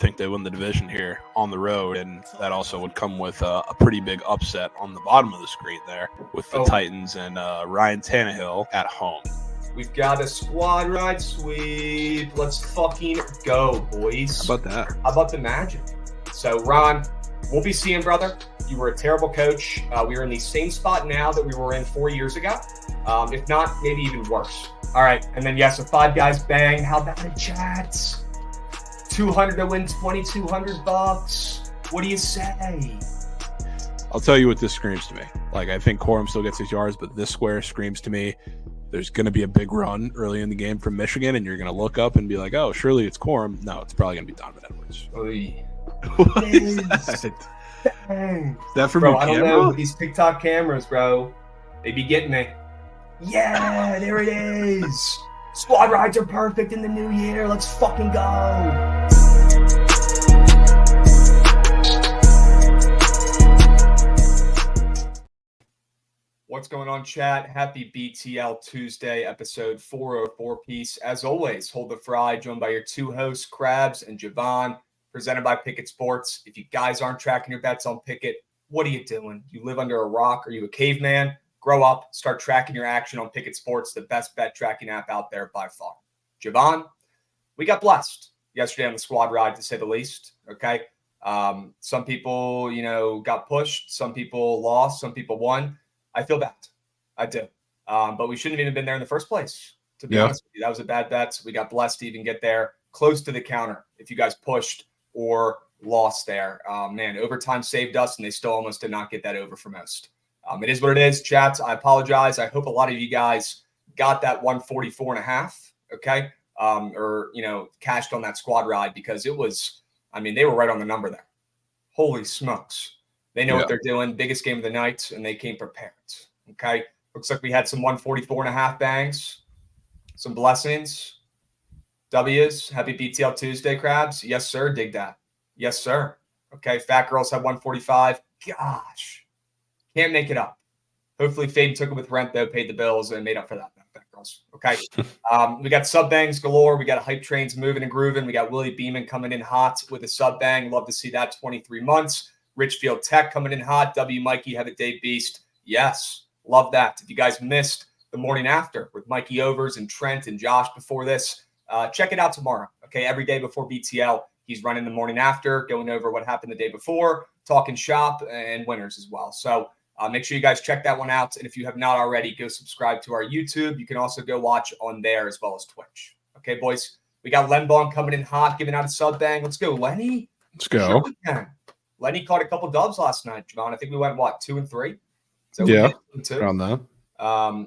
think they win the division here on the road, and that also would come with a pretty big upset on the bottom of the screen there with the Titans and Ryan Tannehill at home. We've got a squad ride sweep. Let's fucking go, boys. How about that? How about the Magic? So, Ron, we'll be seeing, brother. You were a terrible coach. We are in the same spot now that we were in 4 years ago. If not, maybe even worse. All right. And then, yes, a Five Guys bang. How about the Jets? 200 to win $2,200. What do you say? I'll tell you what this screams to me. Like, I think Corum still gets his yards, but this square screams to me there's going to be a big run early in the game from Michigan, and you're going to look up and be like, oh, surely it's Corum. No, it's probably going to be Donovan Edwards. What is that? Is that from bro, your I don't camera? know. These TikTok cameras, bro. They be getting me. Yeah, there it is. Squad rides are perfect in the new year. Let's fucking go. What's going on, chat? Happy BTL Tuesday, episode 404 piece. As always, hold the fry, joined by your two hosts, Krabs and Javon, presented by Pickett Sports. If you guys aren't tracking your bets on Pickett, what are you doing? You live under a rock? Are you a caveman? Grow up, start tracking your action on Pickett Sports, the best bet tracking app out there by far. Javon, we got blessed yesterday on the squad ride, to say the least. Okay. Some people, got pushed. Some people lost. Some people won. I feel bad. I do. But we shouldn't have even been there in the first place, to be honest with you. That was a bad bet. We got blessed to even get there close to the counter if you guys pushed or lost there. Man, overtime saved us, and they still almost did not get that over for most. It is what it is, chats. I apologize. I hope a lot of you guys got that 144.5, okay? Or cashed on that squad ride, because it was, they were right on the number there. Holy smokes. They know what they're doing. Biggest game of the night, and they came prepared. Okay. Looks like we had some 144.5 bangs, some blessings, W's. Happy BTL Tuesday, Krabs. Yes, sir. Dig that. Yes, sir. Okay. Fat Girls had 145. Gosh. Can't make it up. Hopefully Fade took it with rent, though, paid the bills, and made up for that. Fat Girls. Okay. We got sub bangs galore. We got hype trains moving and grooving. We got Willie Beeman coming in hot with a sub bang. Love to see that. 23 months. Richfield Tech coming in hot. W. Mikey have a day beast. Yes, love that. If you guys missed the morning after with Mikey Overs and Trent and Josh before this, check it out tomorrow. Okay, every day before BTL, he's running the morning after, going over what happened the day before, talking shop and winners as well. So make sure you guys check that one out. And if you have not already, go subscribe to our YouTube. You can also go watch on there as well as Twitch. Okay, boys, we got Len Bong coming in hot, giving out a sub bang. Let's go, Lenny. Let's go. Sure we can. Lenny caught a couple dubs last night, Javon. I think we went, 2 and 3? So around that.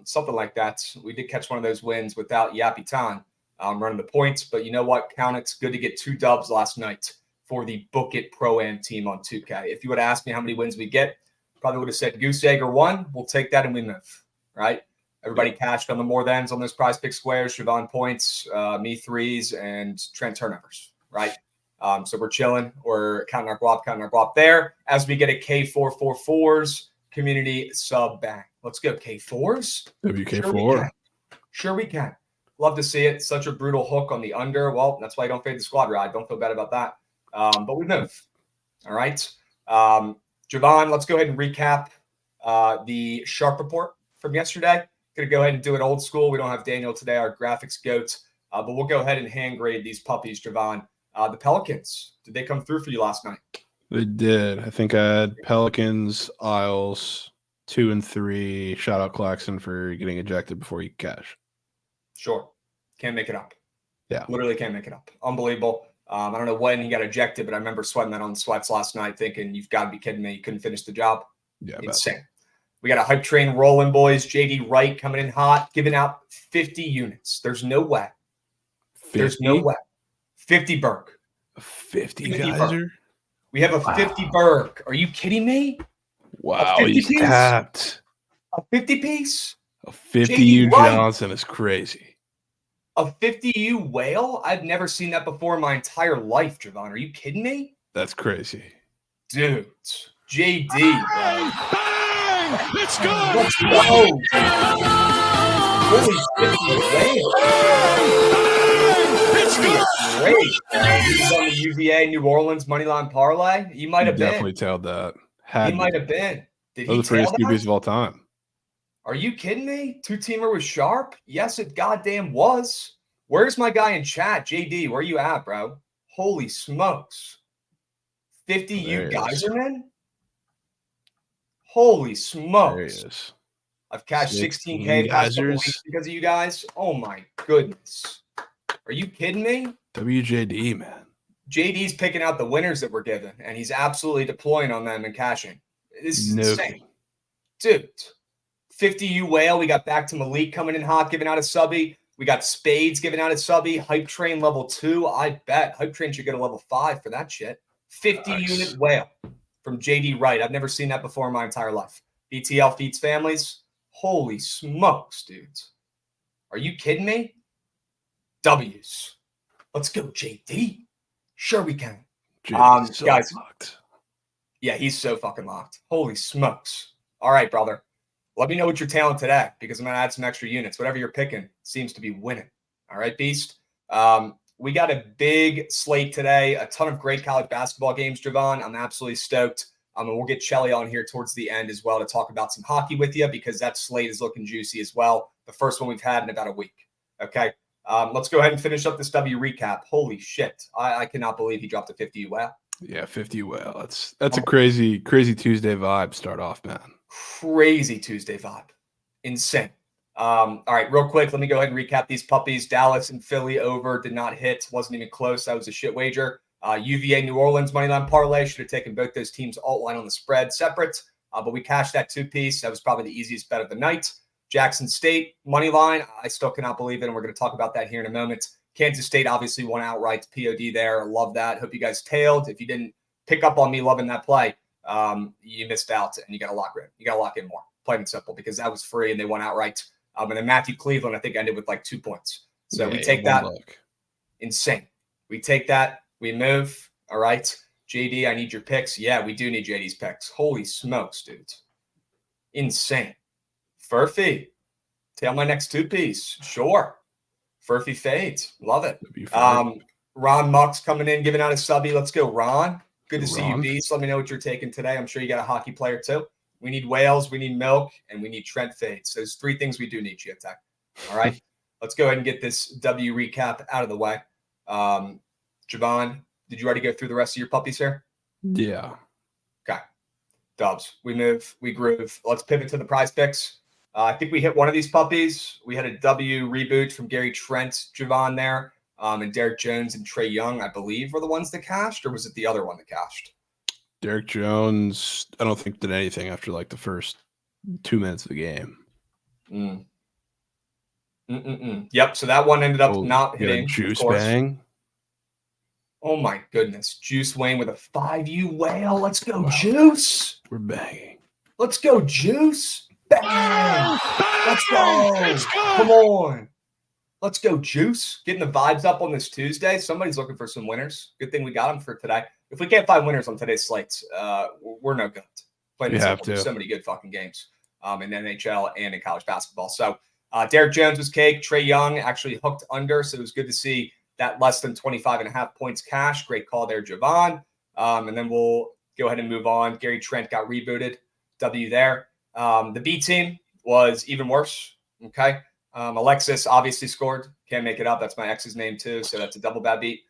Something like that. We did catch one of those wins without Yappy Tan running the points. But you know what? Count it's good to get 2 dubs last night for the Book It Pro-Am team on 2K. If you would have asked me how many wins we get, probably would have said Goose Egg or 1. We'll take that and we move, right? Everybody cashed on the more thans on those prize pick squares. Siobhan points, me 3s, and Trent turnovers, right? So we're chilling. We're counting our guap there as we get a K444s community sub bang. Let's go, K4s. WK4. Sure we can. Love to see it. Such a brutal hook on the under. Well, that's why I don't fade the squad ride. Don't feel bad about that. But we move. All right. Javon, let's go ahead and recap the Sharp report from yesterday. Going to go ahead and do it old school. We don't have Daniel today, our graphics goat. But we'll go ahead and hand grade these puppies, Javon. The Pelicans, did they come through for you last night? They did. I think I had Pelicans, Isles, 2 and 3. Shout out Claxton for getting ejected before you cash. Sure. Can't make it up. Yeah. Literally can't make it up. Unbelievable. I don't know when he got ejected, but I remember sweating that on the sweats last night thinking, you've got to be kidding me. You couldn't finish the job. Yeah. Insane. We got a hype train rolling, boys. JD Wright coming in hot, giving out 50 units. There's no way. 50? There's no way. 50 Berg. 50 geyser? We have a 50 Berg. Are you kidding me? Wow, he's tapped. A 50 piece? A 50 U Johnson is crazy. A 50 U whale? I've never seen that before in my entire life, Javon. Are you kidding me? That's crazy. Dude. JD, bro. Hey, let's go! Let's go! Holy 50 whale. It's Great. He's on the UVA New Orleans moneyline parlay. He might have Definitely been. tailed that. He might have been. Did Those he are the prettiest tail QBs that? of all time. Are you kidding me? Two-teamer was sharp? Yes, it goddamn was. Where's my guy in chat? JD, where you at, bro? Holy smokes. 50 you Geyserman? Holy smokes. There he is. I've cashed 16K past couple weeks because of you guys. Oh my goodness. Are you kidding me? WJD, man. JD's picking out the winners that we're given, and he's absolutely deploying on them and cashing. This is insane. Dude, 50U Whale. We got back to Malik coming in hot, giving out a subby. We got Spades giving out a subby. Hype Train level 2. I bet. Hype Train should get a level 5 for that shit. 50-unit Whale from JD Wright. I've never seen that before in my entire life. BTL feeds families. Holy smokes, dudes. Are you kidding me? W's. Let's go, JD. Sure we can. So guys. locked. Yeah, he's so fucking locked. Holy smokes. All right, brother. Let me know what you're tailing today because I'm going to add some extra units. Whatever you're picking seems to be winning. All right, Beast. We got a big slate today. A ton of great college basketball games, Javon. I'm absolutely stoked. And we'll get Shelly on here towards the end as well to talk about some hockey with you because that slate is looking juicy as well. The first one we've had in about a week. Okay. Let's go ahead and finish up this W recap. Holy shit. I cannot believe he dropped a 50 UL. Yeah, 50 UL. That's a crazy Tuesday vibe start off, man. Crazy Tuesday vibe. Insane. All right, real quick, let me go ahead and recap these puppies. Dallas and Philly over did not hit. Wasn't even close. That was a shit wager. UVA New Orleans moneyline parlay. Should have taken both those teams alt line on the spread separate, but we cashed that 2-piece. That was probably the easiest bet of the night. Jackson State money line. I still cannot believe it, and we're going to talk about that here in a moment. Kansas State obviously won outright. POD there. Love that. Hope you guys tailed. If you didn't pick up on me loving that play, you missed out, and you got to lock in. You got to lock in more. Plain and simple, because that was free, and they won outright. And then Matthew Cleveland, I think, ended with like 2 points. So we take that. Insane. We take that. We move. All right. JD, I need your picks. Yeah, we do need JD's picks. Holy smokes, dudes. Insane. Furphy. Tail my next 2-piece. Sure. Furphy fades. Love it. Ron Muck's coming in, giving out a subby. Let's go, Ron. Good to see you, Beast. Let me know what you're taking today. I'm sure you got a hockey player too. We need whales, we need milk, and we need Trent fades. There's 3 things we do need, Geotech. All right. Let's go ahead and get this W recap out of the way. Javon, did you already go through the rest of your puppies here? Yeah. Okay. Dubs. We move. We groove. Let's pivot to the prize picks. I think we hit one of these puppies. We had a W reboot from Gary Trent, Javon there, and Derek Jones and Trey Young, I believe, were the ones that cashed, or was it the other one that cashed? Derek Jones, I don't think did anything after like the first 2 minutes of the game. Yep. So that one ended up not hitting. Juice bang. Oh my goodness. Juice Wayne with a 5U whale. Let's go, wow. Juice. We're banging. Let's go, Juice. Bang. Let's go. Come on. Let's go, Juice. Getting the vibes up on this Tuesday. Somebody's looking for some winners. Good thing we got them for today. If we can't find winners on today's slates, we're no good. We have to. There's so many good fucking games in NHL and in college basketball. So Derek Jones was cake. Trey Young actually hooked under, so it was good to see that less than 25.5 points cash. Great call there, Javon. And then we'll go ahead and move on. Gary Trent got rebooted. W there. The B team was even worse. Okay. Alexis obviously scored. Can't make it up. That's my ex's name too. So that's a double bad beat.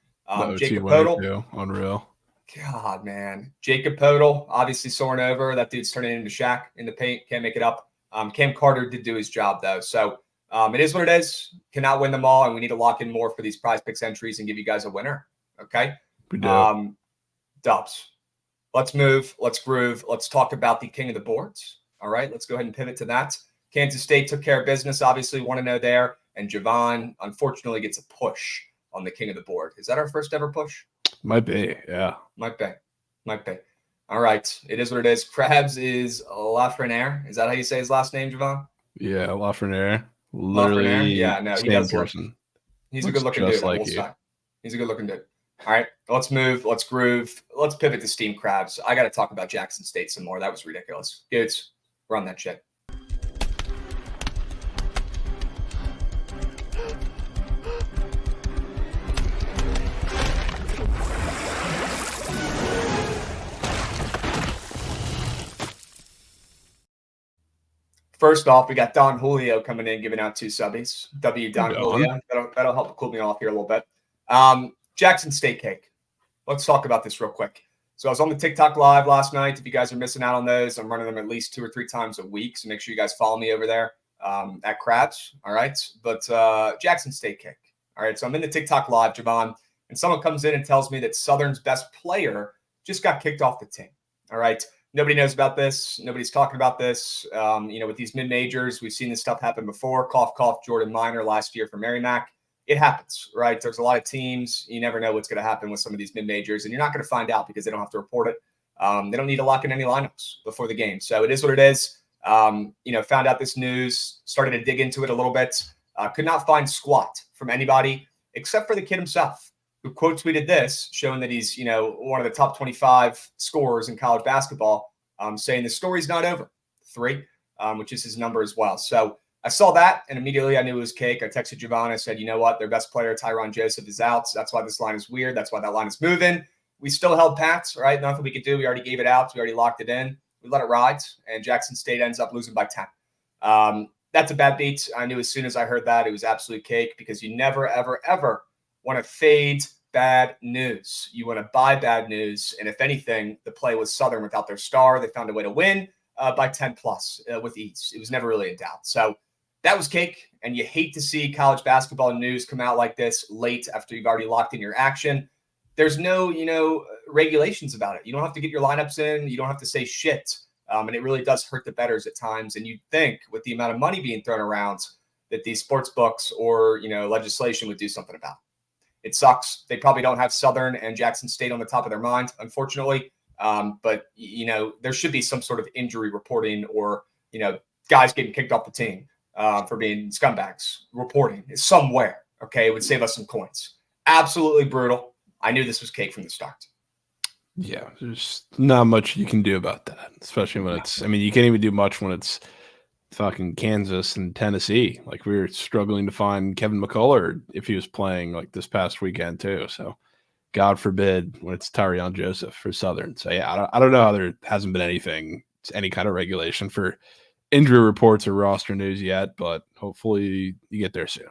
Jacob Podol. Unreal. God, man. Jacob Podol, obviously soaring over. That dude's turning into Shaq in the paint. Can't make it up. Cam Carter did do his job, though. So it is what it is. Cannot win them all, and we need to lock in more for these prize picks entries and give you guys a winner. Okay? We do. Dubs. Let's move. Let's groove. Let's talk about the king of the boards. All right? Let's go ahead and pivot to that. Kansas State took care of business. Obviously, want to know there. And Javon, unfortunately, gets a push on the king of the board. Is that our first ever push? Might be, yeah. Might be. All right. It is what it is. Krabs is Lafreniere. Is that how you say his last name, Javon? Yeah, Lafreniere. Literally, yeah, no, he does person. He's a good-looking dude. Like He's a good-looking dude. All right, let's move. Let's groove. Let's pivot to Steam Krabs. I got to talk about Jackson State some more. That was ridiculous. Dudes, run that shit. First off, we got Don Julio coming in, giving out 2 subbies. W Don Julio. That'll help cool me off here a little bit. Jackson State cake. Let's talk about this real quick. So I was on the TikTok live last night. If you guys are missing out on those, I'm running them at least 2 or 3 times a week. So make sure you guys follow me over there at Krabs. All right. But Jackson State cake. All right. So I'm in the TikTok live, Javon, and someone comes in and tells me that Southern's best player just got kicked off the team. All right. Nobody knows about this. Nobody's talking about this. With these mid-majors, we've seen this stuff happen before. Cough, cough, Jordan Minor last year for Merrimack. It happens, right? There's a lot of teams. You never know what's going to happen with some of these mid-majors, and you're not going to find out because they don't have to report it. They don't need to lock in any lineups before the game. So it is what it is. Found out this news, started to dig into it a little bit. Could not find squat from anybody except for the kid himself, who quote tweeted this, showing that he's, one of the top 25 scorers in college basketball, saying the story's not over. 3, which is his number as well. So I saw that, and immediately I knew it was cake. I texted Javon. I said, you know what? Their best player, Tyron Joseph, is out. So that's why this line is weird. That's why that line is moving. We still held Pats, right? Nothing we could do. We already gave it out. We already locked it in. We let it ride, and Jackson State ends up losing by 10. That's a bad beat. I knew as soon as I heard that it was absolute cake, because you never, ever, ever want to fade bad news. You want to buy bad news. And if anything, the play was Southern without their star. They found a way to win by 10 plus with ease. It was never really in doubt. So that was cake. And you hate to see college basketball news come out like this late after you've already locked in your action. There's no, regulations about it. You don't have to get your lineups in. You don't have to say shit. And it really does hurt the bettors at times. And you'd think with the amount of money being thrown around that these sports books or, legislation would do something about it. It sucks. They probably don't have Southern and Jackson State on the top of their mind, unfortunately. But there should be some sort of injury reporting or, guys getting kicked off the team for being scumbags reporting somewhere. Okay. It would save us some coins. Absolutely brutal. I knew this was cake from the start. Yeah. There's not much you can do about that, especially when you can't even do much when it's fucking Kansas and Tennessee. Like, we were struggling to find Kevin McCullough if he was playing like this past weekend too. So God forbid when it's Tyron Joseph for Southern. So yeah, I don't know how there hasn't been any kind of regulation for injury reports or roster news yet, but hopefully you get there soon.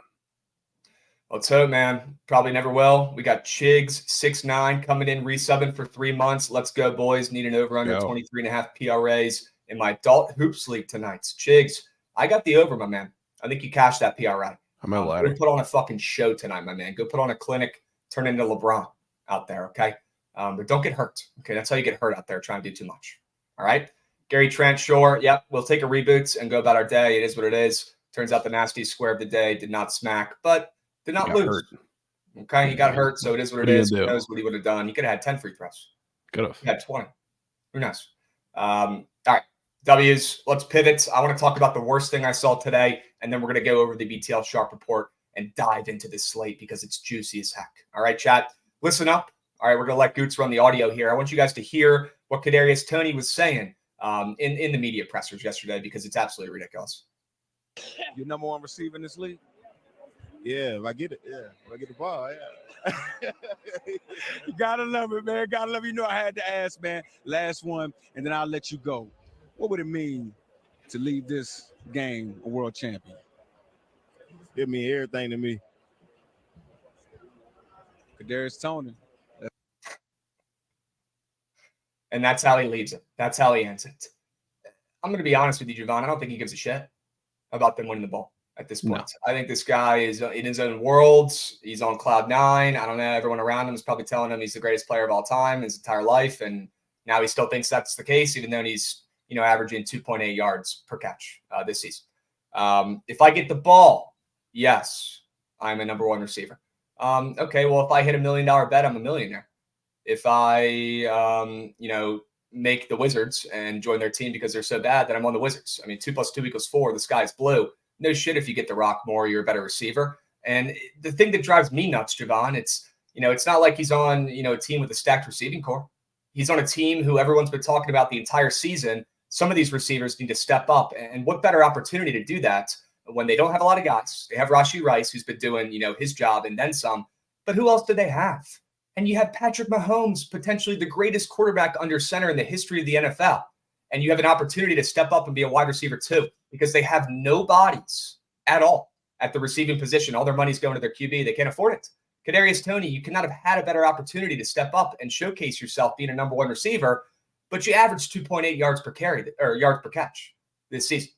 Let's hope, man. Probably never will. We got Chigs 6'9" coming in, resubbing for 3 months. Let's go, boys. Need an over under 23.5 PRAs in my adult hoops league tonight. Chigs, I got the over, my man. I think you cashed that PRA. I'm a ladder. Go put on a fucking show tonight, my man. Go put on a clinic, turn into LeBron out there, okay? But don't get hurt, okay? That's how you get hurt out there trying to do too much, all right? Gary Trent, sure, yep, we'll take a reboot and go about our day. It is what it is. Turns out the nasty square of the day did not smack, but did not lose. Hurt. Okay, he got hurt, so it is what it is. Who knows what he would have done? He could have had 10 free throws. Could have. He had 20. Who knows? All right, W's. Let's pivot. I want to talk about the worst thing I saw today, and then we're going to go over the BTL Sharp Report and dive into this slate because it's juicy as heck. All right, chat, listen up. All right, we're going to let Goots run the audio here. I want you guys to hear what Kadarius Toney was saying in the media pressers yesterday because it's absolutely ridiculous. Your number one receiver in this league? Yeah, if I get it. Yeah, if I get the ball, yeah. You gotta love it, man. Gotta love it. You know I had to ask, man. Last one, and then I'll let you go. What would it mean to leave this game a world champion? It mean everything to me. Kadarius Toney. And that's how he leaves it. That's how he ends it. I'm going to be honest with you, Javon. I don't think he gives a shit about them winning the ball at this point. No. I think this guy is in his own world. He's on cloud 9. I don't know. Everyone around him is probably telling him he's the greatest player of all time his entire life. And now he still thinks that's the case, even though he's, averaging 2.8 yards per catch this season. If I get the ball, yes, I'm a number one receiver. Okay, well, if I hit $1 million bet, I'm a millionaire. If I, make the Wizards and join their team because they're so bad, then I'm on the Wizards. 2 + 2 = 4. The sky's blue. No shit if you get the rock more, you're a better receiver. And the thing that drives me nuts, Javon, it's not like he's on, a team with a stacked receiving core. He's on a team who everyone's been talking about the entire season. Some of these receivers need to step up. And what better opportunity to do that when they don't have a lot of guys? They have Rashee Rice, who's been doing, his job and then some. But who else do they have? And you have Patrick Mahomes, potentially the greatest quarterback under center in the history of the NFL. and you have an opportunity to step up and be a wide receiver too, because they have no bodies at all at the receiving position. All their money's going to their QB. They can't afford it. Kadarius Toney, you could not have had a better opportunity to step up and showcase yourself being a number one receiver, but you averaged 2.8 yards per carry or yards per catch this season.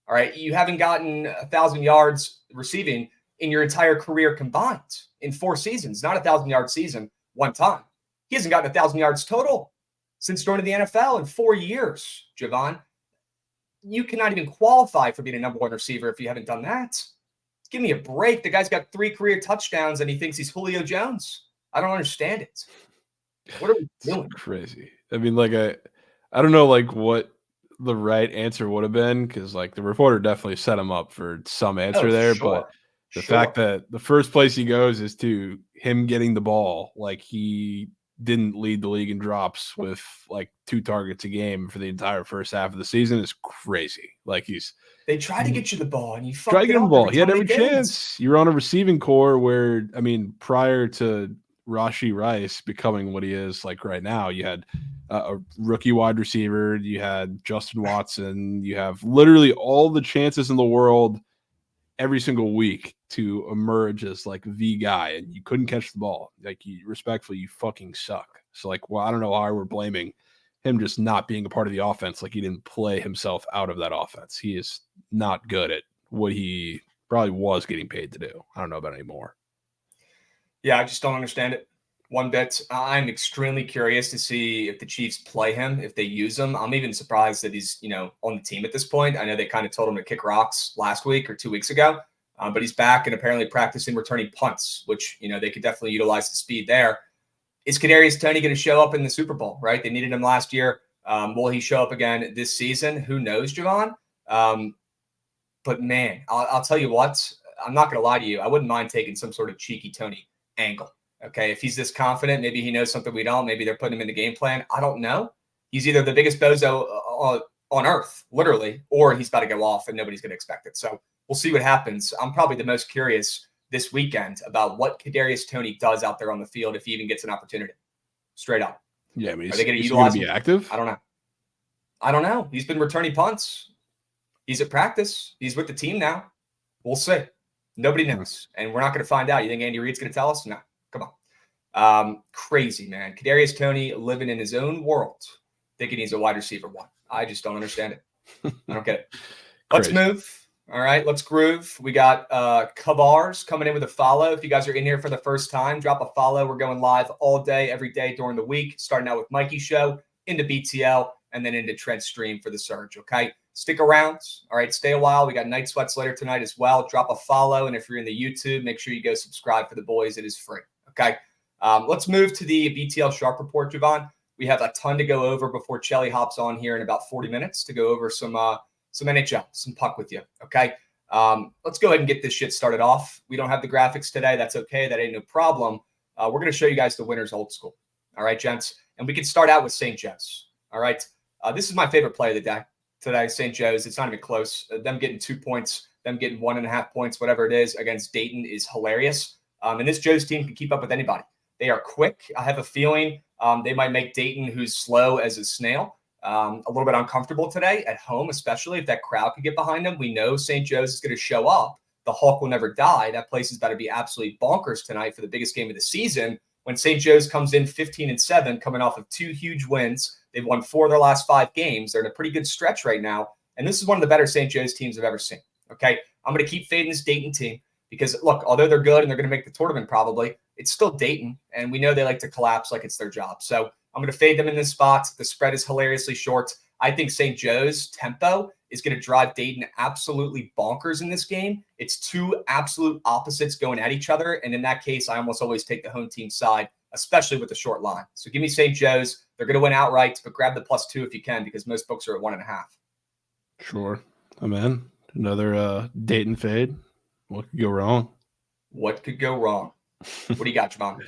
All right. You haven't gotten 1,000 yards receiving in your entire career combined in 4 seasons, not a 1,000-yard season one time. He hasn't gotten 1,000 yards total since joining the NFL in 4 years, Javon. You cannot even qualify for being a number one receiver if you haven't done that. Give me a break. The guy's got 3 career touchdowns and he thinks he's Julio Jones. I don't understand it. What are we doing? It's crazy. I mean, like, I don't know, like, what the right answer would have been, because, like, the reporter definitely set him up for some answer there. Sure. But the fact that the first place he goes is to him getting the ball, like, he didn't lead the league in drops with, like, 2 targets a game for the entire first half of the season is crazy. Like, they tried to get you the ball, and you tried to get him the ball. He had every chance. chance. You're on a receiving core where, I mean, prior to Rashee Rice becoming what he is like right now, you had a rookie wide receiver, you had Justin Watson, you have literally all the chances in the world every single week to emerge as like the guy, and you couldn't catch the ball. Like, respectfully, you fucking suck. So, like, well, I don't know why we're blaming him just not being a part of the offense. Like, he didn't play himself out of that offense. He is not good at what he probably was getting paid to do. I don't know about anymore. Yeah, I just don't understand it one bit. I'm extremely curious to see if the Chiefs play him, if they use him. I'm even surprised that he's, on the team at this point. I know they kind of told him to kick rocks last week or 2 weeks ago, but he's back and apparently practicing returning punts, which, they could definitely utilize the speed there. Is Kadarius Toney going to show up in the Super Bowl, right? They needed him last year. Will he show up again this season? Who knows, Javon? But, man, I'll tell you what. I'm not going to lie to you. I wouldn't mind taking some sort of cheeky Toney angle. Okay, if he's this confident, maybe he knows something we don't. Maybe they're putting him in the game plan. I don't know. He's either the biggest bozo on earth, literally, or he's about to go off and nobody's going to expect it. So we'll see what happens. I'm probably the most curious this weekend about what Kadarius Toney does out there on the field if he even gets an opportunity. Straight up. Yeah, I mean, are they going to utilize him? Be active? I don't know. He's been returning punts. He's at practice. He's with the team now. We'll see. Nobody knows, and we're not going to find out. You think Andy Reid's going to tell us? No. Come on. Crazy, man. Kadarius Toney living in his own world, thinking he's a wide receiver one. I just don't understand it. I don't get it. Let's move. All right, let's groove. We got Kavars coming in with a follow. If you guys are in here for the first time, drop a follow. We're going live all day, every day during the week, starting out with Mikey's show, into BTL, and then into Trent's stream for the Surge, okay? Stick around. All right, stay a while. We got Night Sweats later tonight as well. Drop a follow, and if you're in the YouTube, make sure you go subscribe for the boys. It is free, okay? Let's move to the BTL Sharp Report, Javon. We have a ton to go over before Chelly hops on here in about 40 minutes to go over some NHL, some puck with you, okay? Let's go ahead and get this shit started off. We don't have the graphics today. That's okay. That ain't no problem. We're going to show you guys the winners old school, all right, gents? And we can start out with St. Joe's, all right? This is my favorite play of the day today, St. Joe's. It's not even close. Them getting 2 points, them getting 1.5 points, whatever it is, against Dayton is hilarious. And this Joe's team can keep up with anybody. They are quick. I have a feeling they might make Dayton, who's slow as a snail, a little bit uncomfortable today at home, especially if that crowd could get behind them. We know St. Joe's is going to show up. The Hawk will never die. That place is about to be absolutely bonkers tonight for the biggest game of the season when St. Joe's comes in 15-7, coming off of 2 huge wins. They've won 4 of their last 5 games. They're in a pretty good stretch right now, and this is one of the better St. Joe's teams I've ever seen, okay? I'm going to keep fading this Dayton team because, look, although they're good and they're going to make the tournament probably, it's still Dayton, and we know they like to collapse like it's their job. So I'm going to fade them in this spot. The spread is hilariously short. I think St. Joe's tempo is going to drive Dayton absolutely bonkers in this game. It's 2 absolute opposites going at each other, and in that case, I almost always take the home team side, especially with the short line. So give me St. Joe's. They're going to win outright, but grab the +2 if you can because most books are at 1.5. Sure. I'm in. Another Dayton fade. What could go wrong? What could go wrong? What do you got, Javon?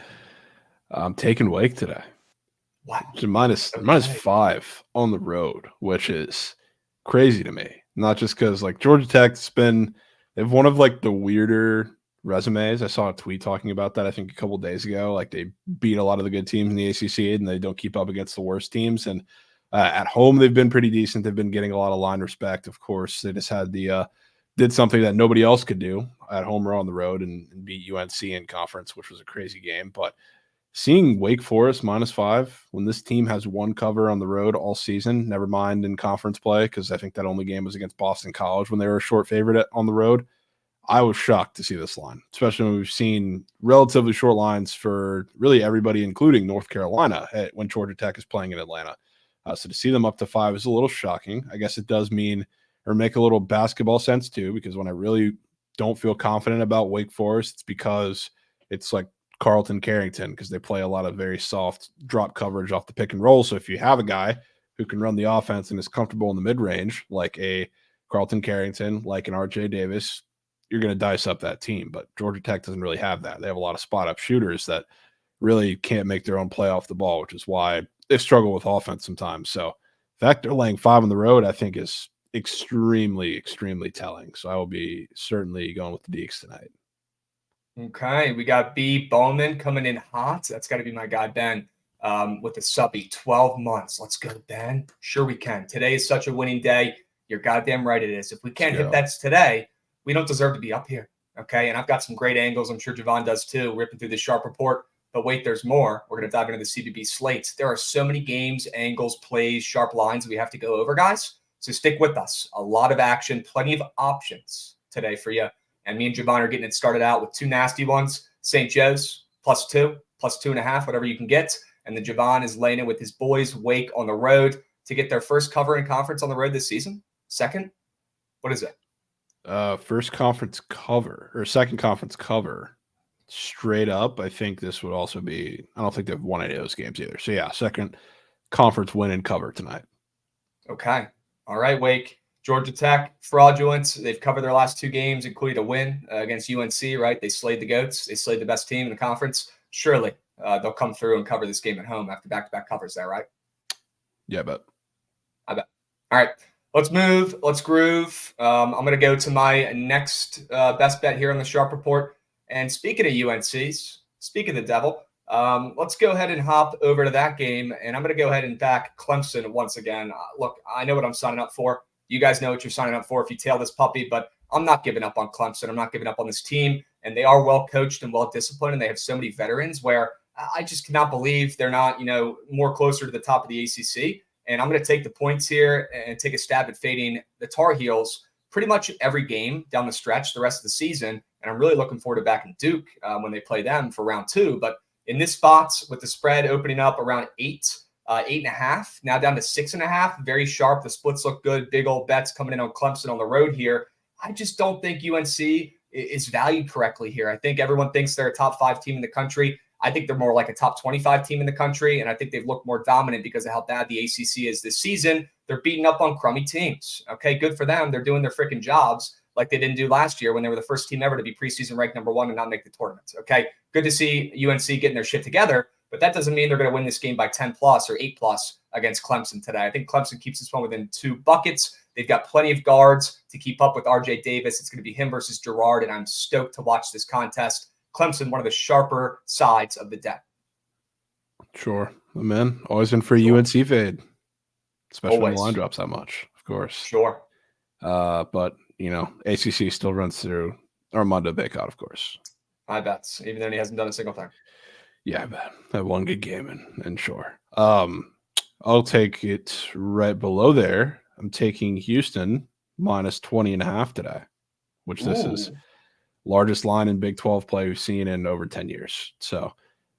I'm taking Wake today. Wow. Minus 5 on the road, which is crazy to me. Not just because, like, Georgia Tech's they've one of, like, the weirder resumes. I saw a tweet talking about that, I think, a couple days ago. Like, they beat a lot of the good teams in the ACC, and they don't keep up against the worst teams. And At home, they've been pretty decent. They've been getting a lot of line respect. Of course, they just had did something that nobody else could do at home or on the road and beat UNC in conference, which was a crazy game. But seeing Wake Forest -5 when this team has one cover on the road all season, never mind in conference play, because I think that only game was against Boston College when they were a short favorite on the road. I was shocked to see this line, especially when we've seen relatively short lines for really everybody, including North Carolina, when Georgia Tech is playing in Atlanta. So to see them up to 5 is a little shocking. I guess it does mean or make a little basketball sense too, because when I really don't feel confident about Wake Forest, it's because it's like Carlton Carrington, because they play a lot of very soft drop coverage off the pick and roll. So if you have a guy who can run the offense and is comfortable in the mid-range, like a Carlton Carrington, like an RJ Davis, you're going to dice up that team. But Georgia Tech doesn't really have that. They have a lot of spot-up shooters that really can't make their own play off the ball, which is why they struggle with offense sometimes. So the fact they're laying 5 on the road, I think, is extremely, extremely telling. So I will be certainly going with the Deeks tonight. Okay, we got B Bowman coming in hot. That's got to be my guy, Ben, with the subby 12 months. Let's go, Ben. Sure we can. Today is such a winning day. You're goddamn right it is. If we can't hit bets today, we don't deserve to be up here. Okay, and I've got some great angles. I'm sure Javon does too, ripping through the sharp report. But wait, there's more. We're going to dive into the CBB slates. There are so many games, angles, plays, sharp lines we have to go over, guys. So stick with us. A lot of action, plenty of options today for you. And me and Javon are getting it started out with 2 nasty ones. St. Joe's +2, +2.5, whatever you can get. And then Javon is laying it with his boys, Wake, on the road to get their first cover in conference on the road this season. Second? What is it? First conference cover or second conference cover straight up. I think this would also be, I don't think they've won any of those games either. So yeah, second conference win and cover tonight. Okay. All right, Wake. Georgia Tech, fraudulent. They've covered their last 2 games, including a win against UNC, right? They slayed the Goats. They slayed the best team in the conference. Surely they'll come through and cover this game at home after back-to-back covers there, right? Yeah, I bet. All right. Let's move. Let's groove. I'm going to go to my next best bet here on the Sharp Report. And speaking of UNCs, speaking of the devil, let's go ahead and hop over to that game. And I'm going to go ahead and back Clemson once again. Look, I know what I'm signing up for. You guys know what you're signing up for if you tail this puppy, but I'm not giving up on Clemson. I'm not giving up on this team. And they are well coached and well disciplined. And they have so many veterans where I just cannot believe they're not, more closer to the top of the ACC. And I'm going to take the points here and take a stab at fading the Tar Heels pretty much every game down the stretch the rest of the season. And I'm really looking forward to backing Duke when they play them for round 2. But in this spot, with the spread opening up around 8.5, now down to 6.5, very sharp. The splits look good. Big old bets coming in on Clemson on the road here. I just don't think UNC is valued correctly here. I think everyone thinks they're a top 5 team in the country. I think they're more like a top 25 team in the country, and I think they've looked more dominant because of how bad the ACC is this season. They're beating up on crummy teams. Okay, good for them. They're doing their freaking jobs like they didn't do last year when they were the first team ever to be preseason ranked number 1 and not make the tournament. Okay, good to see UNC getting their shit together, but that doesn't mean they're going to win this game by 10+ or 8+ against Clemson today. I think Clemson keeps this one within 2 buckets. They've got plenty of guards to keep up with RJ Davis. It's going to be him versus Girard, and I'm stoked to watch this contest. Clemson, one of the sharper sides of the deck. Sure. I'm in. Always in for UNC fade, especially when the line drops that much, of course. Sure. But, ACC still runs through Armando Bacot, of course. I bet, even though he hasn't done a single thing. Yeah, I bet. That one good game, and sure. I'll take it right below there. I'm taking Houston -20.5 today, which this is largest line in Big 12 play we've seen in over 10 years. So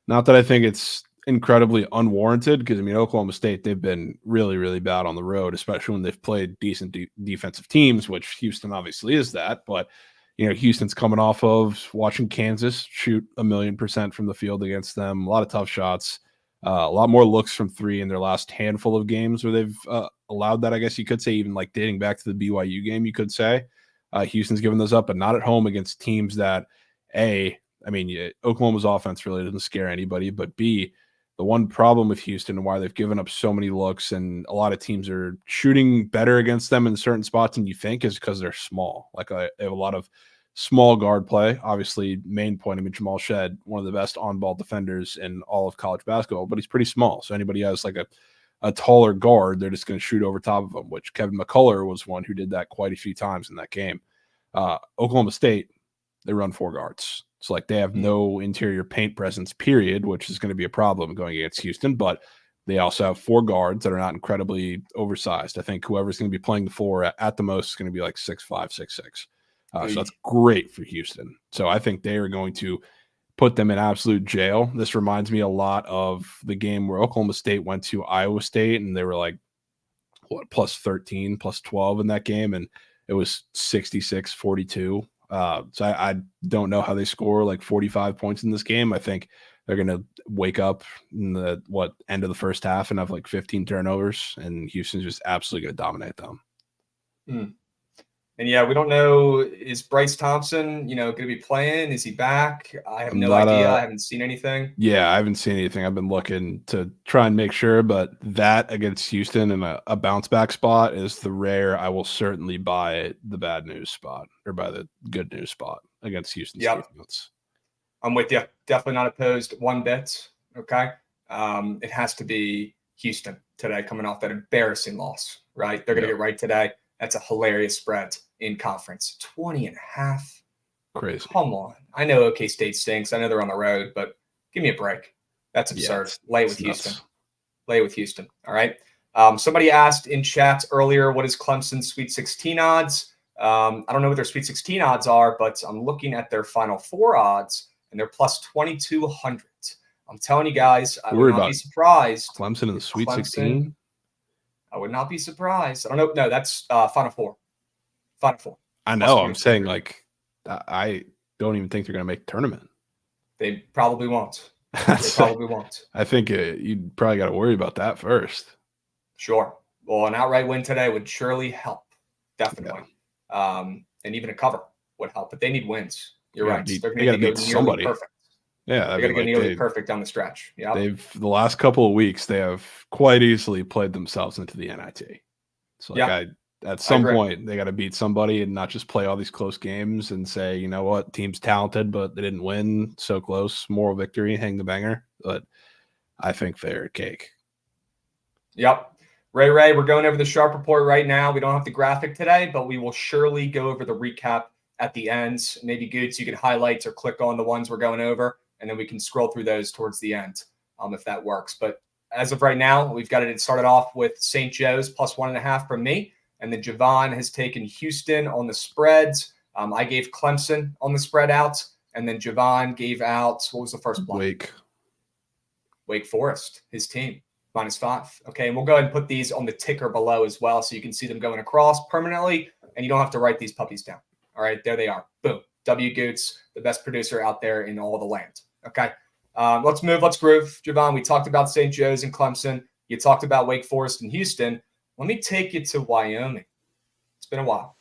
not that I think it's incredibly unwarranted, because, Oklahoma State, they've been really, really bad on the road, especially when they've played decent defensive teams, which Houston obviously is that. But, Houston's coming off of watching Kansas shoot 1,000,000% from the field against them. A lot of tough shots, a lot more looks from 3 in their last handful of games where they've allowed that, I guess you could say, even like dating back to the BYU game, you could say. Houston's given those up, but not at home against teams that, Oklahoma's offense really doesn't scare anybody, but B, the one problem with Houston and why they've given up so many looks and a lot of teams are shooting better against them in certain spots than you think is because they're small. Like they have a lot of small guard play. Obviously, main point, Jamal Shed, one of the best on-ball defenders in all of college basketball, but he's pretty small. So anybody has like a a taller guard, they're just going to shoot over top of him, which Kevin McCullough was one who did that quite a few times in that game. Oklahoma State, they run 4 guards. It's like they have no interior paint presence, period, which is going to be a problem going against Houston. But they also have 4 guards that are not incredibly oversized. I think whoever's going to be playing the 4 at the most is going to be like 6'5", 6'6". So that's great for Houston. So I think they are going to put them in absolute jail. This reminds me a lot of the game where Oklahoma State went to Iowa State, and they were like, what, plus 13, plus 12 in that game, and it was 66-42. So I don't know how they score like 45 points in this game. I think they're going to wake up in the end of the first half and have like 15 turnovers, and Houston's just absolutely going to dominate them. And yeah, we don't know, is Bryce Thompson, going to be playing? Is he back? I have no idea. I haven't seen anything. Yeah, I haven't seen anything. I've been looking to try and make sure, but that against Houston in a bounce back spot is the rare. I will certainly buy the bad news spot or buy the good news spot against Houston's defense. I'm with you. Definitely not opposed one bit. Okay. It has to be Houston today, coming off that embarrassing loss, right? They're going to get right today. That's a hilarious spread in conference. 20.5. Crazy. Come on. I know OK State stinks. I know they're on the road, but give me a break. That's absurd. Lay with Houston. Lay with Houston. All right. Somebody asked in chat earlier, what is Clemson's Sweet 16 odds? I don't know what their Sweet 16 odds are, but I'm looking at their Final Four odds, and they're plus 2,200. I'm telling you guys, I would not be surprised. Clemson in the Sweet 16? I would not be surprised. I don't know. No, that's Final Four. Final Four. I know. I'm saying, like, I don't even think they're going to make the tournament. They probably won't. They probably won't. I think you'd probably got to worry about that first. Sure. Well, an outright win today would surely help. Definitely. Yeah. And even a cover would help. But they need wins. You're right. They're going to beat somebody. Perfect. Yeah, they're going to get nearly perfect down the stretch. Yeah, the last couple of weeks they have quite easily played themselves into the NIT. So at some point they got to beat somebody and not just play all these close games and say, you know what, team's talented but they didn't win, so close, moral victory, hang the banger. But I think they're cake. Yep. Ray, we're going over the Sharp Report right now. We don't have the graphic today, but we will surely go over the recap at the end. Maybe Goots, you can highlight or click on the ones we're going over, and then we can scroll through those towards the end, if that works. But as of right now, we've got it started off with St. Joe's plus 1.5 from me, and then Javon has taken Houston on the spreads. I gave Clemson on the spread out, and then Javon gave out, what was the first block? Wake Forest, his team, -5. Okay, and we'll go ahead and put these on the ticker below as well so you can see them going across permanently, and you don't have to write these puppies down. All right, there they are. Boom. W. Goots, the best producer out there in all the land. Okay, let's move. Let's groove. Javon, we talked about St. Joe's and Clemson. You talked about Wake Forest and Houston. Let me take you to Wyoming. It's been a while.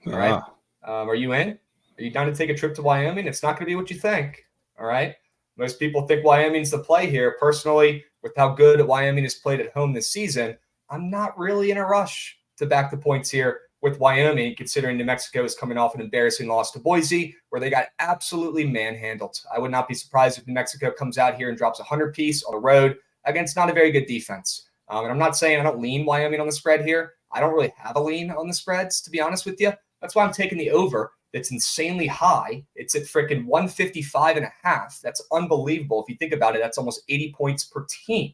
All right. Are you in? Are you down to take a trip to Wyoming? It's not going to be what you think. All right. Most people think Wyoming's the play here. Personally, with how good Wyoming has played at home this season, I'm not really in a rush to back the points here with Wyoming, considering New Mexico is coming off an embarrassing loss to Boise, where they got absolutely manhandled. I would not be surprised if New Mexico comes out here and drops 100 piece on the road against not a very good defense. And I'm not saying I don't lean Wyoming on the spread here. I don't really have a lean on the spreads, to be honest with you. That's why I'm taking the over. That's insanely high. It's at freaking 155.5. That's unbelievable. If you think about it, that's almost 80 points per team.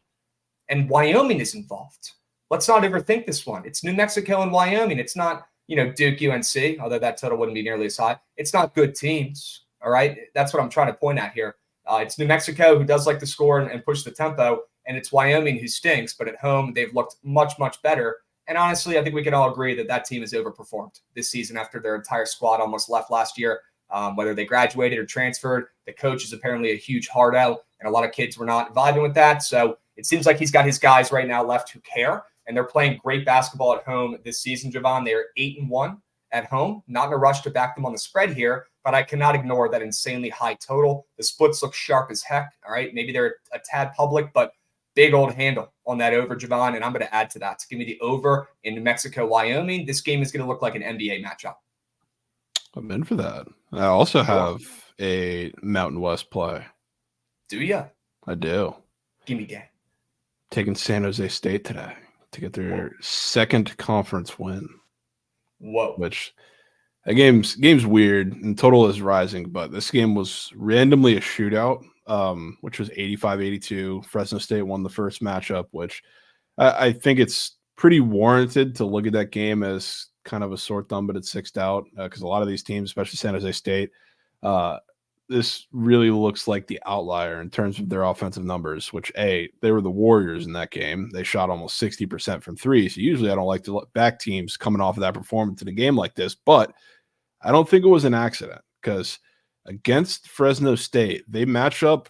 And Wyoming is involved. Let's not overthink this one. It's New Mexico and Wyoming. It's not, Duke, UNC, although that total wouldn't be nearly as high. It's not good teams, all right? That's what I'm trying to point at here. It's New Mexico who does like to score and push the tempo, and it's Wyoming who stinks, but at home they've looked much, much better. And honestly, I think we can all agree that that team has overperformed this season after their entire squad almost left last year, whether they graduated or transferred. The coach is apparently a huge hard out, and a lot of kids were not vibing with that. So it seems like he's got his guys right now left who care. And they're playing great basketball at home this season, Javon. They are 8-1 at home. Not in a rush to back them on the spread here, but I cannot ignore that insanely high total. The splits look sharp as heck. All right, maybe they're a tad public, but big old handle on that over, Javon. And I'm going to add to that. Give me the over in New Mexico, Wyoming. This game is going to look like an NBA matchup. I'm in for that. I also have a Mountain West play. Do you? I do. Give me that. Taking San Jose State today to get their second conference win. Whoa. Which that game's weird, and total is rising, but this game was randomly a shootout, which was 85-82. Fresno State won the first matchup, which I think it's pretty warranted to look at that game as kind of a sore thumb, but it's sixed out because a lot of these teams, especially San Jose State, this really looks like the outlier in terms of their offensive numbers, which, they were the Warriors in that game. They shot almost 60% from three. So usually I don't like to look back teams coming off of that performance in a game like this, but I don't think it was an accident because against Fresno State, they match up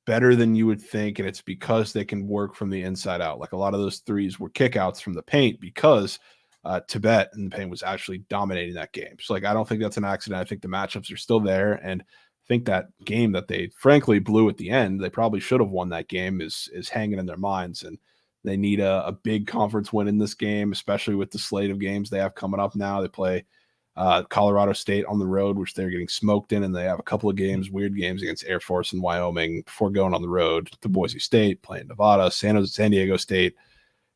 better than you would think, and it's because they can work from the inside out. Like a lot of those threes were kickouts from the paint because Tibet in the paint was actually dominating that game. So, I don't think that's an accident. I think the matchups are still there, and think that game that they frankly blew at the end, they probably should have won that game, is hanging in their minds, and they need a big conference win in this game, especially with the slate of games they have coming up now. They play Colorado State on the road, which they're getting smoked in, and they have a couple of games, weird games against Air Force and Wyoming before going on the road to Boise State, playing Nevada, San Diego State.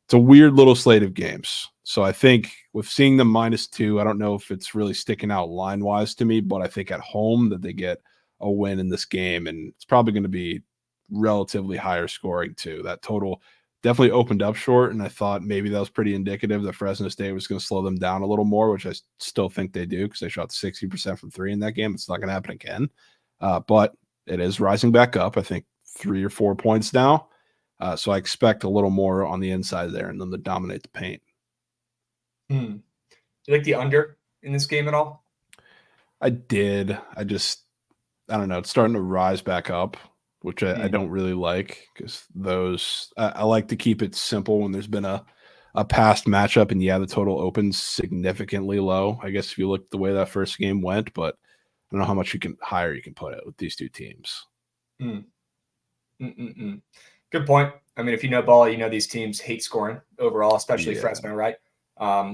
It's a weird little slate of games. So I think with seeing them -2, I don't know if it's really sticking out line-wise to me, but I think at home that they get a win in this game, and it's probably going to be relatively higher scoring too. That total definitely opened up short, and I thought maybe that was pretty indicative that Fresno State was going to slow them down a little more, which I still think they do because they shot 60% from three in that game. It's not going to happen again, but it is rising back up. I think 3 or 4 points now, so I expect a little more on the inside there and them to dominate the paint. Do you like the under in this game at all? I did. I don't know. It's starting to rise back up, which I don't really like because I like to keep it simple when there's been a past matchup, and the total opens significantly low. I guess if you look at the way that first game went, but I don't know how much higher you can put it with these two teams. Good point. I mean, if you know ball, you know these teams hate scoring overall, especially Fresno, right?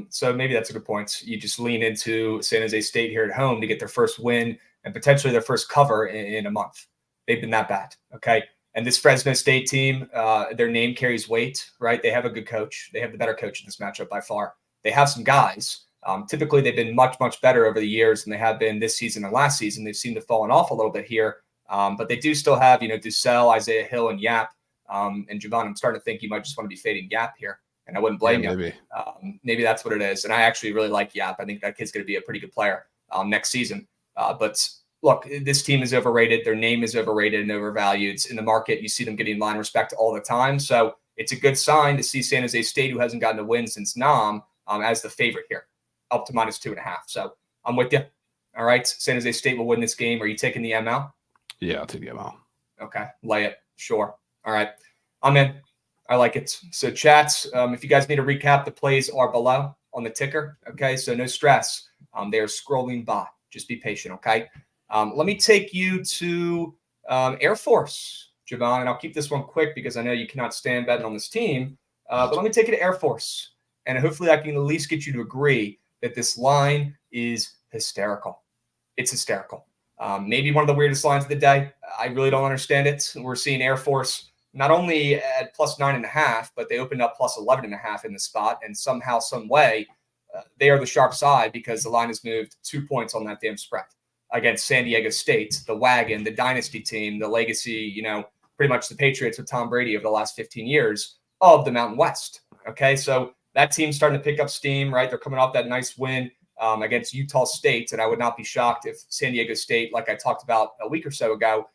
So maybe that's a good point. You just lean into San Jose State here at home to get their first win and potentially their first cover in a month. They've been that bad, okay? And this Fresno State team, their name carries weight, right? They have a good coach. They have the better coach in this matchup by far. They have some guys. Typically, they've been much, much better over the years than they have been this season and last season. They've seemed to fallen off a little bit here, but they do still have, Dussel, Isaiah Hill, and Yap. And Javon, I'm starting to think you might just want to be fading Yap here, and I wouldn't blame you. Maybe that's what it is. And I actually really like Yap. I think that kid's going to be a pretty good player next season. But look, this team is overrated. Their name is overrated and overvalued. It's in the market, you see them getting line respect all the time. So it's a good sign to see San Jose State, who hasn't gotten a win since Nam, as the favorite here, up to -2.5. So I'm with you. All right. San Jose State will win this game. Are you taking the ML? Yeah, I'll take the ML. Okay. Lay it. Sure. All right. I'm in. I like it. So chats, if you guys need a recap, the plays are below on the ticker. Okay. So no stress. They're scrolling by. Just be patient. Okay. Let me take you to Air Force, Javon, and I'll keep this one quick because I know you cannot stand betting on this team. But let me take you to Air Force, and hopefully I can at least get you to agree that this line is hysterical. It's hysterical. Maybe one of the weirdest lines of the day. I really don't understand it. We're seeing Air Force not only at +9.5, but they opened up +11.5 in the spot, and somehow, some way, they are the sharp side because the line has moved 2 points on that damn spread against San Diego State, the wagon, the dynasty team, the legacy, pretty much the Patriots with Tom Brady over the last 15 years of the Mountain West. Okay, so that team's starting to pick up steam, right? They're coming off that nice win against Utah State, and I would not be shocked if San Diego State, like I talked about a week or so ago,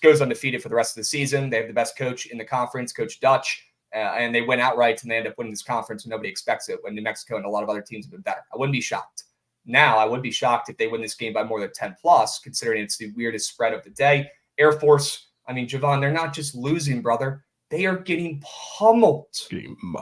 goes undefeated for the rest of the season. They have the best coach in the conference, Coach Dutch, and they win outright, and they end up winning this conference, and nobody expects it when New Mexico and a lot of other teams have been better. I wouldn't be shocked. Now, I would be shocked if they win this game by more than 10+, considering it's the weirdest spread of the day. Air Force, I mean, Javon, they're not just losing, brother. They are getting pummeled.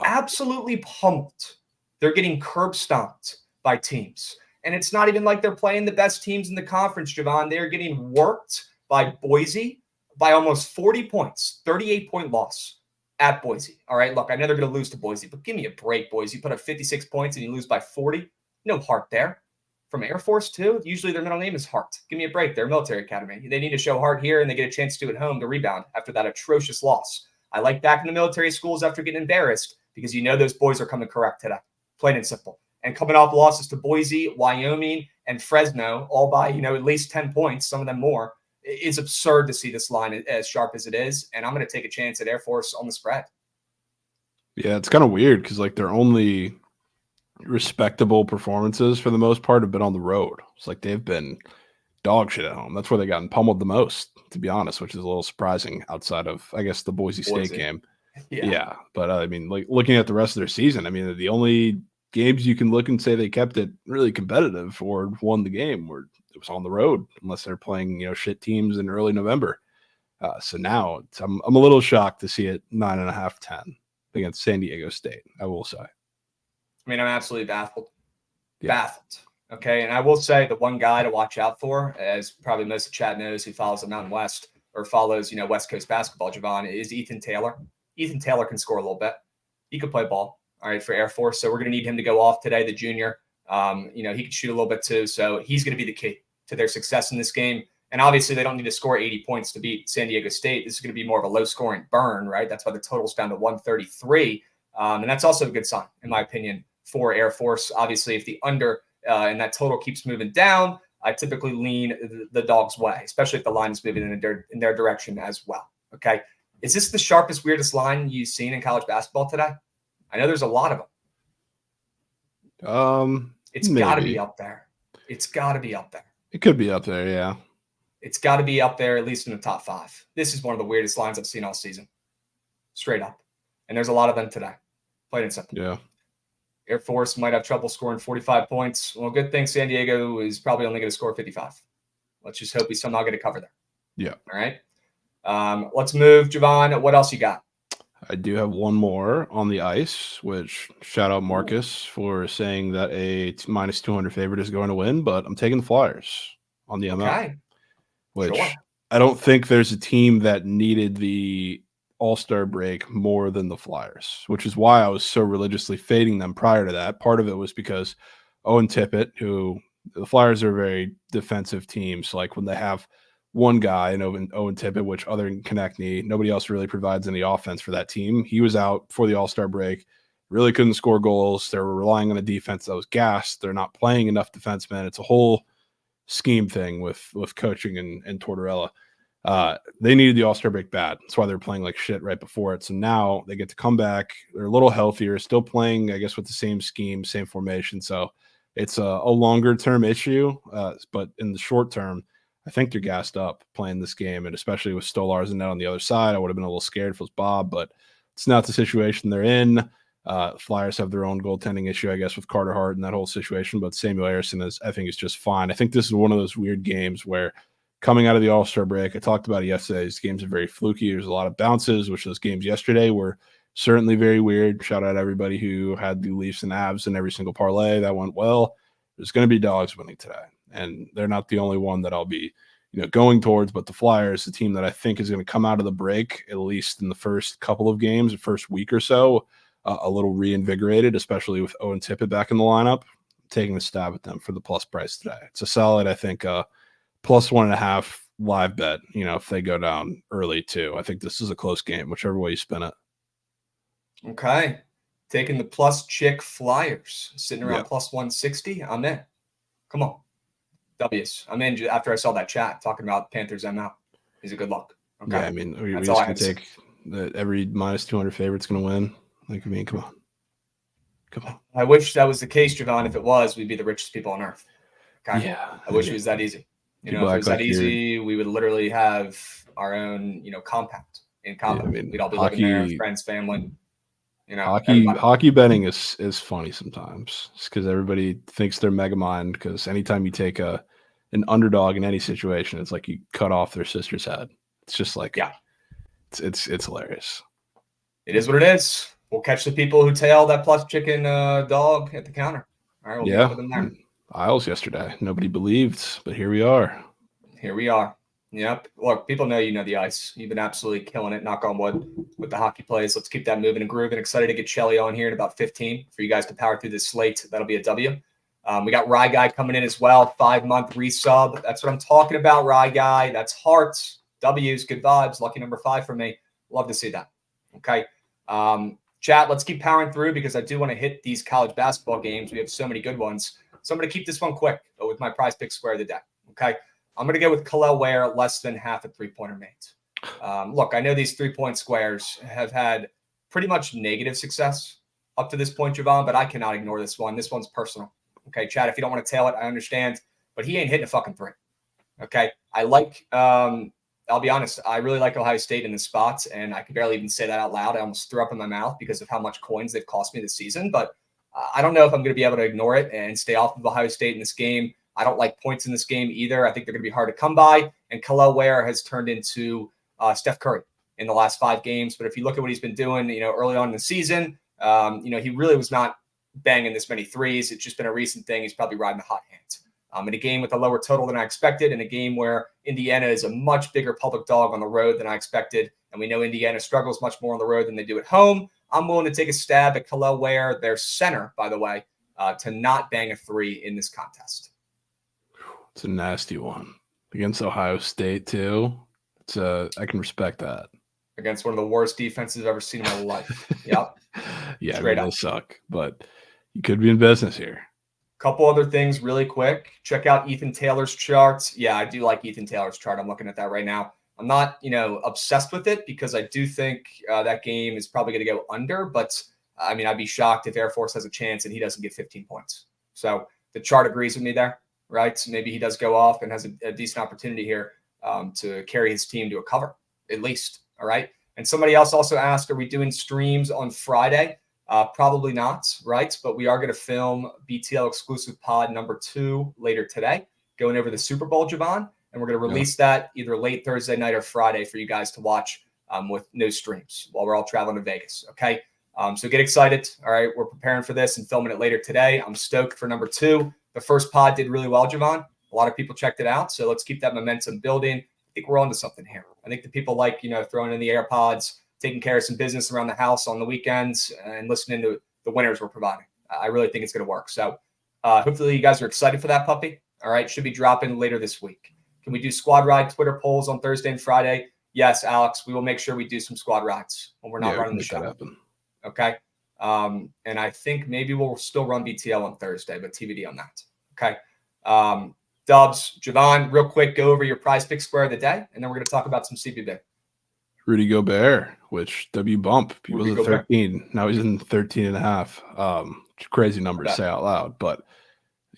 Absolutely pummeled. They're getting curb stomped by teams. And it's not even like they're playing the best teams in the conference, Javon. They're getting worked by Boise by almost 40 points, 38-point loss at Boise. All right, look, I know they're going to lose to Boise, but give me a break, Boise. You put up 56 points and you lose by 40. No heart there. From Air Force, too, usually their middle name is Hart. Give me a break. They're a military academy. They need to show heart here, and they get a chance to at home to rebound after that atrocious loss I like back in the military schools after getting embarrassed because you know those boys are coming correct today, plain and simple. And coming off losses to Boise, Wyoming, and Fresno, all by, at least 10 points, some of them more, it's absurd to see this line as sharp as it is. And I'm going to take a chance at Air Force on the spread. Yeah, it's kind of weird because like their only respectable performances for the most part have been on the road. It's like they've been dog shit at home. That's where they gotten pummeled the most, to be honest, which is a little surprising outside of, I guess, the Boise State game. Yeah. But I mean, like looking at the rest of their season, I mean, the only games you can look and say they kept it really competitive or won the game were it was on the road, unless they're playing, shit teams in early November. So now I'm a little shocked to see it 9.5, 10 against San Diego State, I will say. I mean, I'm absolutely baffled. Yeah. Baffled. Okay. And I will say the one guy to watch out for, as probably most of Chad knows who follows the Mountain West or follows, West Coast basketball, Javon, is Ethan Taylor. Ethan Taylor can score a little bit. He could play ball, all right, for Air Force. So we're going to need him to go off today, the junior. He can shoot a little bit too. So he's going to be the key to their success in this game. And obviously they don't need to score 80 points to beat San Diego State. This is going to be more of a low-scoring burn, right? That's why the total's down to 133. And that's also a good sign, in my opinion, for Air Force. Obviously, if the under and that total keeps moving down, I typically lean the Dogs' way, especially if the line is moving in their direction as well. Okay. Is this the sharpest, weirdest line you've seen in college basketball today? I know there's a lot of them. It's got to be up there. It's got to be up there. It could be up there, yeah. It's got to be up there, at least in the top 5. This is one of the weirdest lines I've seen all season. Straight up. And there's a lot of them today. Plain and simple. Yeah. Air Force might have trouble scoring 45 points. Well, good thing San Diego is probably only going to score 55. Let's just hope we somehow get a cover there. Yeah. All right. Let's move, Javon. What else you got? I do have one more on the ice, which shout out Marcus for saying that a minus 200 favorite is going to win, but I'm taking the Flyers on the ML. Okay. Which Sure. I don't think there's a team that needed the All-Star break more than the Flyers, which is why I was so religiously fading them prior to that. Part of it was because Owen Tippett, who the Flyers are a very defensive team. So like when they have one guy in Owen Tippett, which other than Konechny, nobody else really provides any offense for that team. He was out for the All-Star break, really couldn't score goals. They were relying on a defense that was gassed. They're not playing enough defensemen. It's a whole scheme thing with coaching and Tortorella. They needed the All-Star break bad. That's why they're playing like shit right before it. So now they get to come back. They're a little healthier, still playing, I guess, with the same scheme, same formation. So it's a longer-term issue. But in the short term, I think they're gassed up playing this game, and especially with Stolarz and net on the other side, I would have been a little scared if it was Bob, but it's not the situation they're in. Flyers have their own goaltending issue, I guess, with Carter Hart and that whole situation, but Samuel Harrison I think is just fine. I think this is one of those weird games where coming out of the All-Star break, I talked about it yesterday, these games are very fluky. There's a lot of bounces, which those games yesterday were certainly very weird. Shout out everybody who had the Leafs and Avs in every single parlay. That went well. There's going to be Dogs winning today, and they're not the only one that I'll be going towards, but the Flyers, the team that I think is going to come out of the break, at least in the first couple of games, the first week or so, a little reinvigorated, especially with Owen Tippett back in the lineup. Taking a stab at them for the plus price today. It's a solid, I think, plus 1.5 live bet, if they go down early too. I think this is a close game, whichever way you spin it. Okay. Taking the plus chick Flyers, sitting around plus 160. I'm in. Come on. W's. I'm in after I saw that chat talking about Panthers ML. He's a good luck. Okay. Yeah, I mean, we're just going to take every minus 200 favorite's going to win. Like, I mean, come on. Come on. I wish that was the case, Javon. If it was, we'd be the richest people on earth. Okay? Yeah. I wish it was that easy. If it was that easy, we would literally have our own, compound. In compound. Yeah, I mean, we'd all be living there, friends, family. Hockey betting is funny sometimes. It's because everybody thinks they're mega mind. Because anytime you take an underdog in any situation, it's like you cut off their sister's head. It's just like, it's hilarious. It is what it is. We'll catch the people who tail that plus chicken dog at the counter. All right, we'll be with them there. Isles yesterday. Nobody believed, but here we are. Here we are. Yep. Look, people know you know the ice. You've been absolutely killing it, knock on wood, with the hockey plays. Let's keep that moving and grooving. Excited to get Shelly on here in about 15 for you guys to power through this slate. That'll be a W. We got Rye Guy coming in as well, 5-month resub. That's what I'm talking about, Rye Guy. That's hearts, W's, good vibes. Lucky number 5 for me. Love to see that. Okay. Chat, let's keep powering through because I do want to hit these college basketball games. We have so many good ones. So I'm going to keep this one quick with my prize pick square of the day. Okay. I'm going to go with Kalel Ware less than half a 3-pointer made. Look, I know these 3-point squares have had pretty much negative success up to this point, Javon, but I cannot ignore this one. This one's personal. Okay, Chad, if you don't want to tail it, I understand, but he ain't hitting a fucking 3. Okay. I like, I'll be honest, I really like Ohio State in this spot, and I can barely even say that out loud. I almost threw up in my mouth because of how much coins they've cost me this season, but I don't know if I'm going to be able to ignore it and stay off of Ohio State in this game. I don't like points in this game either. I think they're going to be hard to come by, and Kalel Ware has turned into Steph Curry in the last 5 games, but if you look at what he's been doing, early on in the season, he really was not banging this many threes. It's just been a recent thing. He's probably riding the hot hand. In a game with a lower total than I expected, in a game where Indiana is a much bigger public dog on the road than I expected, and we know Indiana struggles much more on the road than they do at home, I'm willing to take a stab at Kalel Ware, their center, by the way, to not bang a 3 in this contest. It's a nasty one. Against Ohio State, too. I can respect that. Against one of the worst defenses I've ever seen in my life. Yep. Yeah, I mean, they suck, but you could be in business here. Couple other things really quick. Check out Ethan Taylor's charts. Yeah, I do like Ethan Taylor's chart. I'm looking at that right now. I'm not, obsessed with it because I do think that game is probably going to go under. But, I'd be shocked if Air Force has a chance and he doesn't get 15 points. So the chart agrees with me there, right? So maybe he does go off and has a decent opportunity here to carry his team to a cover, at least. All right. And somebody else also asked, are we doing streams on Friday? Probably not, right? But we are going to film BTL exclusive pod number 2 later today, going over the Super Bowl, Javon. And we're going to release that either late Thursday night or Friday for you guys to watch with no streams while we're all traveling to Vegas. Okay. So get excited. All right. We're preparing for this and filming it later today. I'm stoked for number 2. The first pod did really well, Javon. A lot of people checked it out. So let's keep that momentum building. I think we're onto something here. I think the people like, throwing in the AirPods, taking care of some business around the house on the weekends, and listening to the winners we're providing. I really think it's going to work. So hopefully you guys are excited for that puppy. All right. Should be dropping later this week. Can we do squad ride Twitter polls on Thursday and Friday? Yes, Alex. We will make sure we do some squad rides when we're not running the show. Okay. And I think maybe we'll still run BTL on Thursday, but TBD on that. Okay. Dubs, Javon, real quick, go over your prize pick square of the day, and then we're going to talk about some CBB. Rudy Gobert, which W bump. He was at 13. Now he's in 13 and a half. Crazy number to say out loud, but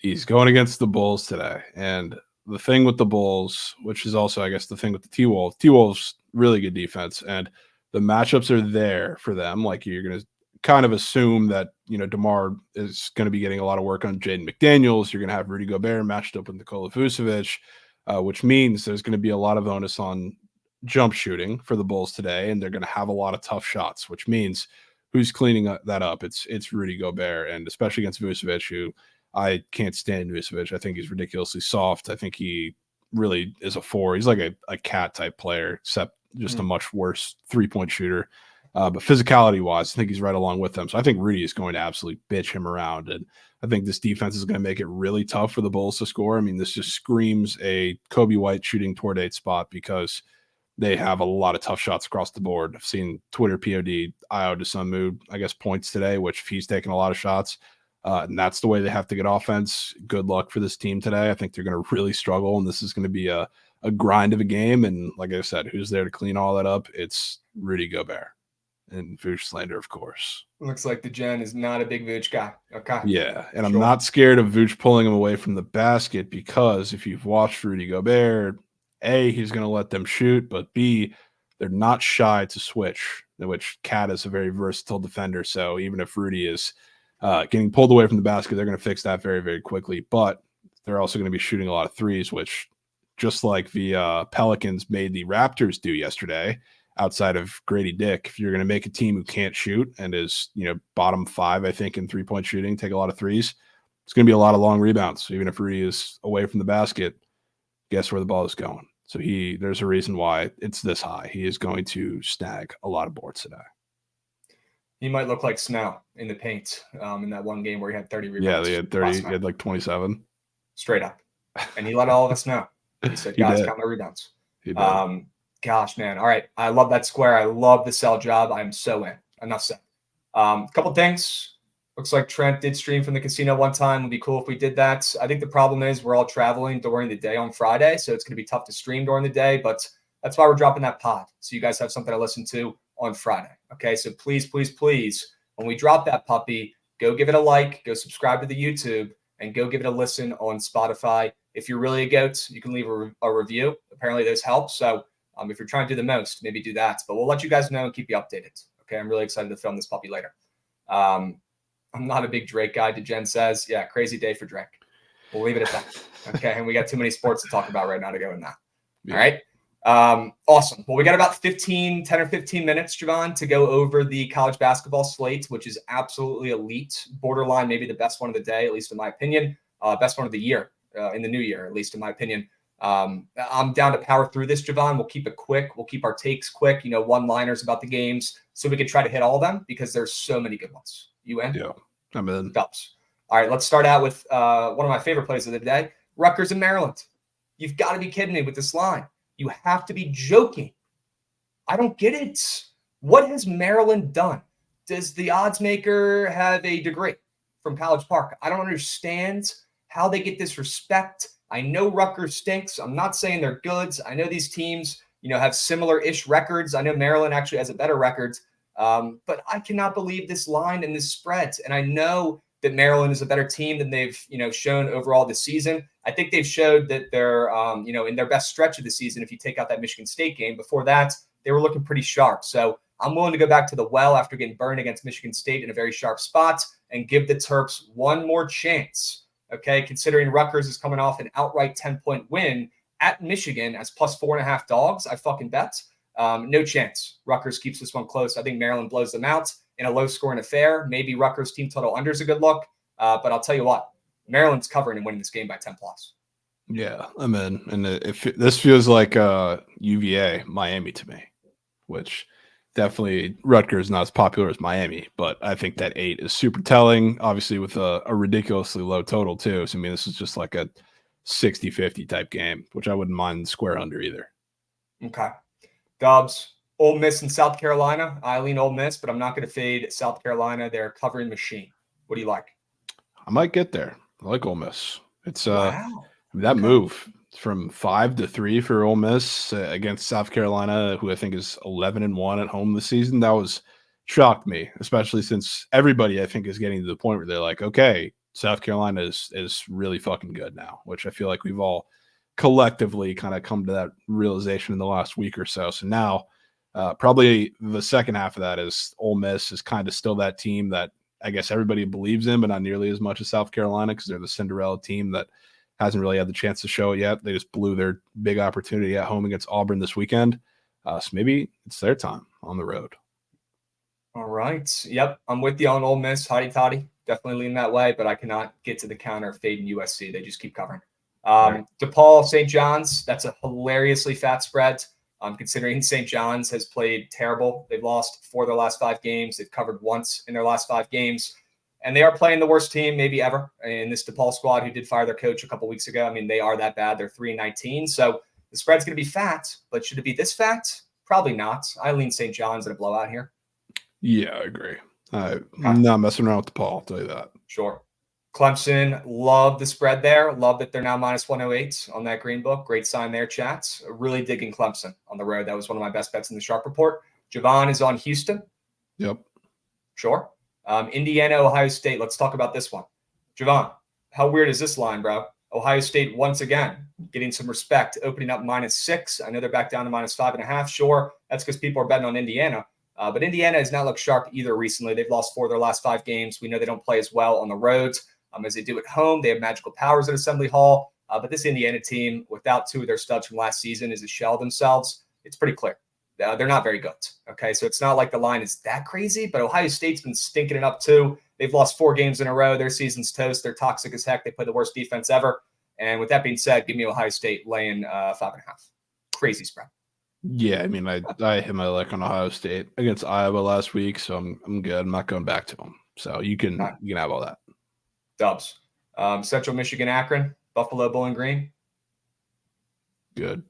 he's going against the Bulls today. And the thing with the Bulls, which is also, I guess, the thing with the T-Wolves, really good defense. And the matchups are there for them. Like, you're going to kind of assume that, DeMar is going to be getting a lot of work on Jaden McDaniels. You're going to have Rudy Gobert matched up with Nikola Vucevic, which means there's going to be a lot of onus on jump shooting for the Bulls today, and they're going to have a lot of tough shots, which means who's cleaning that up? It's Rudy Gobert, and especially against Vucevic, who I can't stand Vucevic. I think he's ridiculously soft. I think he really is a 4. He's like a cat type player, except just a much worse 3-point shooter. But physicality wise, I think he's right along with them. So I think Rudy is going to absolutely bitch him around. And I think this defense is going to make it really tough for the Bulls to score. I mean, this just screams a Kobe White shooting toward 8 spot because they have a lot of tough shots across the board. I've seen Twitter POD, Io DeSunmu, I guess, points today, which he's taking a lot of shots. And that's the way they have to get offense. Good luck for this team today. I think they're going to really struggle, and this is going to be a grind of a game. And like I said, who's there to clean all that up? It's Rudy Gobert. And Vooch slander, of course. Looks like the Gen is not a big Vooch guy. Okay. Yeah, and I'm not scared of Vooch pulling him away from the basket because if you've watched Rudy Gobert, A, he's going to let them shoot, but B, they're not shy to switch, which Cat is a very versatile defender. So even if Rudy is getting pulled away from the basket, they're going to fix that very, very quickly. But they're also going to be shooting a lot of threes, which just like the Pelicans made the Raptors do yesterday, outside of Grady Dick, if you're going to make a team who can't shoot and is, bottom 5, I think, in 3-point shooting, take a lot of threes, it's going to be a lot of long rebounds. So even if Rudy is away from the basket, guess where the ball is going. So there's a reason why it's this high. He is going to snag a lot of boards today. He might look like Snell in the paint in that one game where he had 30 rebounds. Yeah, he had 30. He had like 27. Straight up. And he let all of us know. He said, guys, count my rebounds. Gosh, man. All right. I love that square. I love the sell job. I'm so in. Enough said. A couple things. Looks like Trent did stream from the casino one time. Would be cool if we did that. I think the problem is we're all traveling during the day on Friday, so it's going to be tough to stream during the day, but that's why we're dropping that pod, so you guys have something to listen to on Friday. Okay, so please, please, please, when we drop that puppy, go give it a like, go subscribe to the YouTube, and go give it a listen on Spotify. If you're really a goat, you can leave a review. Apparently those help. So if you're trying to do the most, maybe do that. But we'll let you guys know and keep you updated. Okay, I'm really excited to film this puppy later. I'm not a big Drake guy, DeGen says. Yeah, crazy day for Drake. We'll leave it at that. Okay, and we got too many sports to talk about right now to go in that. Yeah. All right. Awesome. Well, we got about 10 or 15 minutes, Javon, to go over the college basketball slate, which is absolutely elite. Borderline, maybe the best one of the day, at least in my opinion. Best one of the year, in the new year, at least in my opinion. I'm down to power through this, Javon. We'll keep it quick. We'll keep our takes quick, one-liners about the games, so we can try to hit all of them because there's so many good ones. You in? Yeah, I'm in. Dubs. All right, let's start out with one of my favorite plays of the day, Rutgers and Maryland. You've got to be kidding me with this line. You have to be joking. I don't get it. What has Maryland done? Does the odds maker have a degree from College Park? I don't understand how they get this respect. I know Rutgers stinks. I'm not saying they're goods. I know these teams, have similar-ish records. I know Maryland actually has a better record. But I cannot believe this line and this spread. And I know that Maryland is a better team than they've, shown overall this season. I think they've showed that they're, in their best stretch of the season, if you take out that Michigan State game. Before that, they were looking pretty sharp. So I'm willing to go back to the well after getting burned against Michigan State in a very sharp spot and give the Terps one more chance. Okay, considering Rutgers is coming off an outright 10-point win at Michigan as plus 4.5 dogs, I fucking bet. No chance. Rutgers keeps this one close. I think Maryland blows them out in a low-scoring affair. Maybe Rutgers team total under is a good look. But I'll tell you what, Maryland's covering and winning this game by 10+. Yeah, I'm in. And this feels like UVA, Miami to me, which definitely Rutgers is not as popular as Miami. But I think that 8 is super telling, obviously with a ridiculously low total too. So, I mean, this is just like a 60-50 type game, which I wouldn't mind square under either. Okay. Dubs, Ole Miss and South Carolina. I lean Ole Miss, but I'm not going to fade South Carolina. They're a covering machine. What do you like? I might get there. I like Ole Miss. It's wow. That move from 5-3 for Ole Miss against South Carolina, who I think is 11-1 at home this season. That was shocked me, especially since everybody I think is getting to the point where they're like, okay, South Carolina is really fucking good now, which I feel like we've all collectively kind of come to that realization in the last week or so. So now probably the second half of that is Ole Miss is kind of still that team that I guess everybody believes in, but not nearly as much as South Carolina because they're the Cinderella team that hasn't really had the chance to show it yet. They just blew their big opportunity at home against Auburn this weekend. So maybe it's their time on the road. All right. Yep. I'm with you on Ole Miss. Hotty toddy. Definitely lean that way, but I cannot get to the counter fading USC. They just keep covering. Right. DePaul, St. John's, that's a hilariously fat spread. Considering St. John's has played terrible. They've lost 4 of their last 5 games. They've covered once in their last 5 games. And they are playing the worst team maybe ever in this DePaul squad who did fire their coach a couple weeks ago. I mean, they are that bad. They're 3-19. So the spread's going to be fat. But should it be this fat? Probably not. I lean St. John's in a blowout here. Yeah, I agree. I'm not messing around with DePaul, I'll tell you that. Sure. Clemson, love the spread there. Love that they're now minus 108 on that green book. Great sign there, chats. Really digging Clemson on the road. That was one of my best bets in the Sharp Report. Javon is on Houston. Yep. Sure. Indiana, Ohio State. Let's talk about this one. Javon, how weird is this line, bro? Ohio State, once again, getting some respect, opening up -6. I know they're back down to -5.5. Sure, that's because people are betting on Indiana. But Indiana has not looked sharp either recently. They've lost 4 of their last 5 games. We know they don't play as well on the road as they do at home. They have magical powers at Assembly Hall. But this Indiana team, without 2 of their studs from last season, is a shell of themselves. It's pretty clear. They're not very good. Okay, so it's not like the line is that crazy, but Ohio State's been stinking it up too. They've lost 4 games in a row. Their season's toast. They're toxic as heck. They play the worst defense ever. And with that being said, give me Ohio State laying 5.5. Crazy spread. Yeah, I mean, I hit my luck on Ohio State against Iowa last week, so I'm good. I'm not going back to them. So you can have all that. Dubs. Central Michigan, Akron, Buffalo, Bowling Green. Good.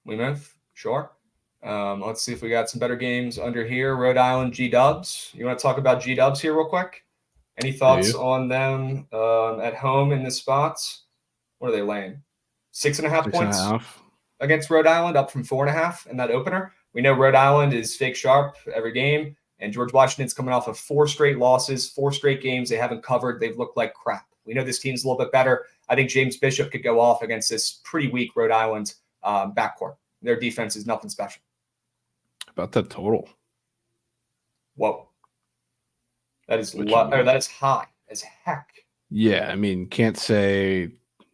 We move. Sure. Let's see if we got some better games under here. Rhode Island, G-Dubs. You want to talk about G-Dubs here real quick? Any thoughts on them at home in the spots? What are they laying? 6.5 points against Rhode Island, up from 4.5 in that opener. We know Rhode Island is fake sharp every game, and George Washington's coming off of 4 straight losses, 4 straight games they haven't covered. They've looked like crap. We know this team's a little bit better. I think James Bishop could go off against this pretty weak Rhode Island backcourt. Their defense is nothing special. About that total. Whoa. That is that is high as heck. Yeah, I mean, can't say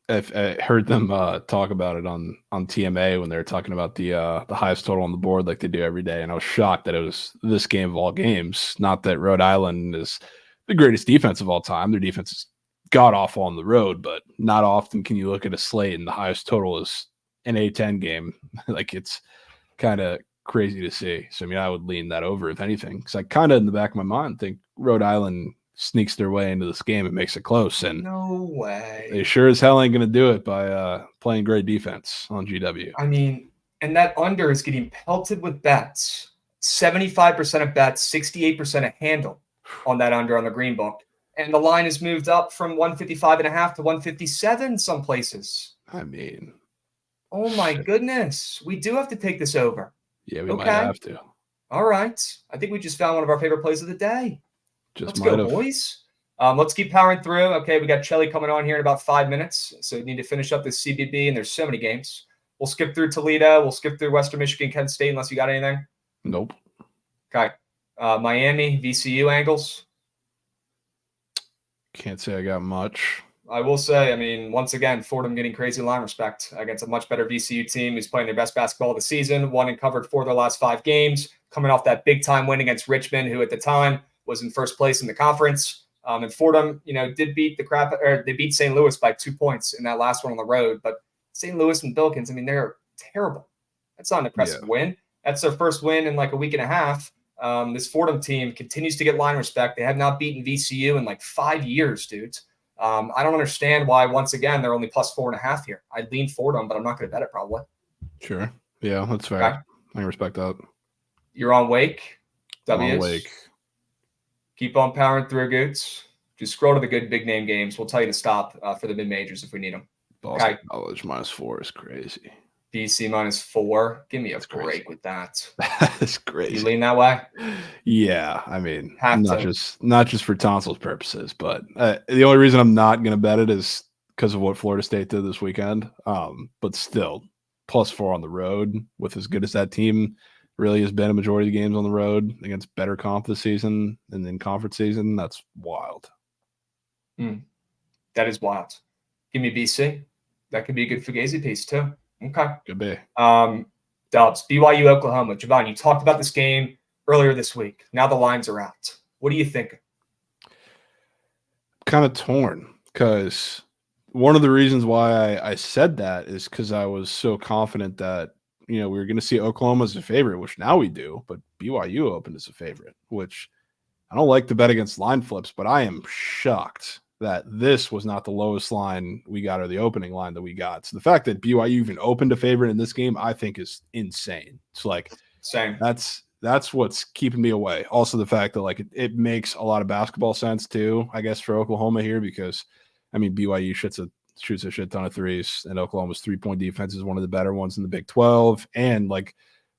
I heard them talk about it on TMA when they were talking about the highest total on the board like they do every day, and I was shocked that it was this game of all games. Not that Rhode Island is the greatest defense of all time. Their defense is god-awful on the road, but not often can you look at a slate and the highest total is an A10 game. Like, it's kind of crazy to see. So, I mean, I would lean that over, if anything, because I kind of, in the back of my mind, think Rhode Island sneaks their way into this game and makes it close. And no way. They sure as hell ain't going to do it by playing great defense on GW. I mean, and that under is getting pelted with bets. 75% of bets, 68% of handle on that under on the green book. And the line has moved up from 155.5 to 157 some places. I mean, oh my goodness. We do have to take this over. Yeah, we might have to. All right. I think we just found one of our favorite plays of the day. Let's go, boys. Let's keep powering through. Okay, we got Chelly coming on here in about 5 minutes. So we need to finish up this CBB, and there's so many games. We'll skip through Toledo. We'll skip through Western Michigan, Kent State, unless you got anything. Nope. Okay. Miami, VCU angles. Can't say I got much. I will say, I mean, once again, Fordham getting crazy line respect against a much better VCU team who's playing their best basketball of the season, won and covered 4 of their last 5 games, coming off that big-time win against Richmond, who at the time was in first place in the conference. And Fordham, did beat they beat St. Louis by 2 points in that last one on the road. But St. Louis and Billikens, I mean, they're terrible. That's not an impressive win. That's their first win in like a week and a half. This Fordham team continues to get line respect. They have not beaten VCU in like 5 years, dudes. I don't understand why, once again, they're only plus 4.5 here. I'd lean Fordham, but I'm not going to bet it probably. Sure. Yeah, that's fair. Okay. I can respect that. You're on Wake. W's. On Wake. Keep on powering through, Goots. Just scroll to the good big name games. We'll tell you to stop for the mid-majors if we need them. Boston College -4 is crazy. BC -4. Give me a break with that. That's crazy. You lean that way? Yeah, I mean, not just for tonsils purposes, but the only reason I'm not going to bet it is because of what Florida State did this weekend. But still, +4 on the road with as good as that team really has been a majority of the games on the road against better comp this season and then conference season. That's wild. That is wild. Give me BC. That could be a good Fugazi piece too. Okay. Could be. Dubs, BYU, Oklahoma. Javon, you talked about this game earlier this week. Now the lines are out. What do you think? Kind of torn because one of the reasons why I said that is because I was so confident that, we were going to see Oklahoma as a favorite, which now we do, but BYU opened as a favorite, which I don't like to bet against line flips, but I am shocked that this was not the lowest line we got or the opening line that we got. So the fact that BYU even opened a favorite in this game, I think is insane. It's like, same. That's what's keeping me away. Also the fact that it makes a lot of basketball sense too, I guess, for Oklahoma here, because I mean, BYU shoots a shit ton of threes, and Oklahoma's 3-point defense is one of the better ones in the Big 12. And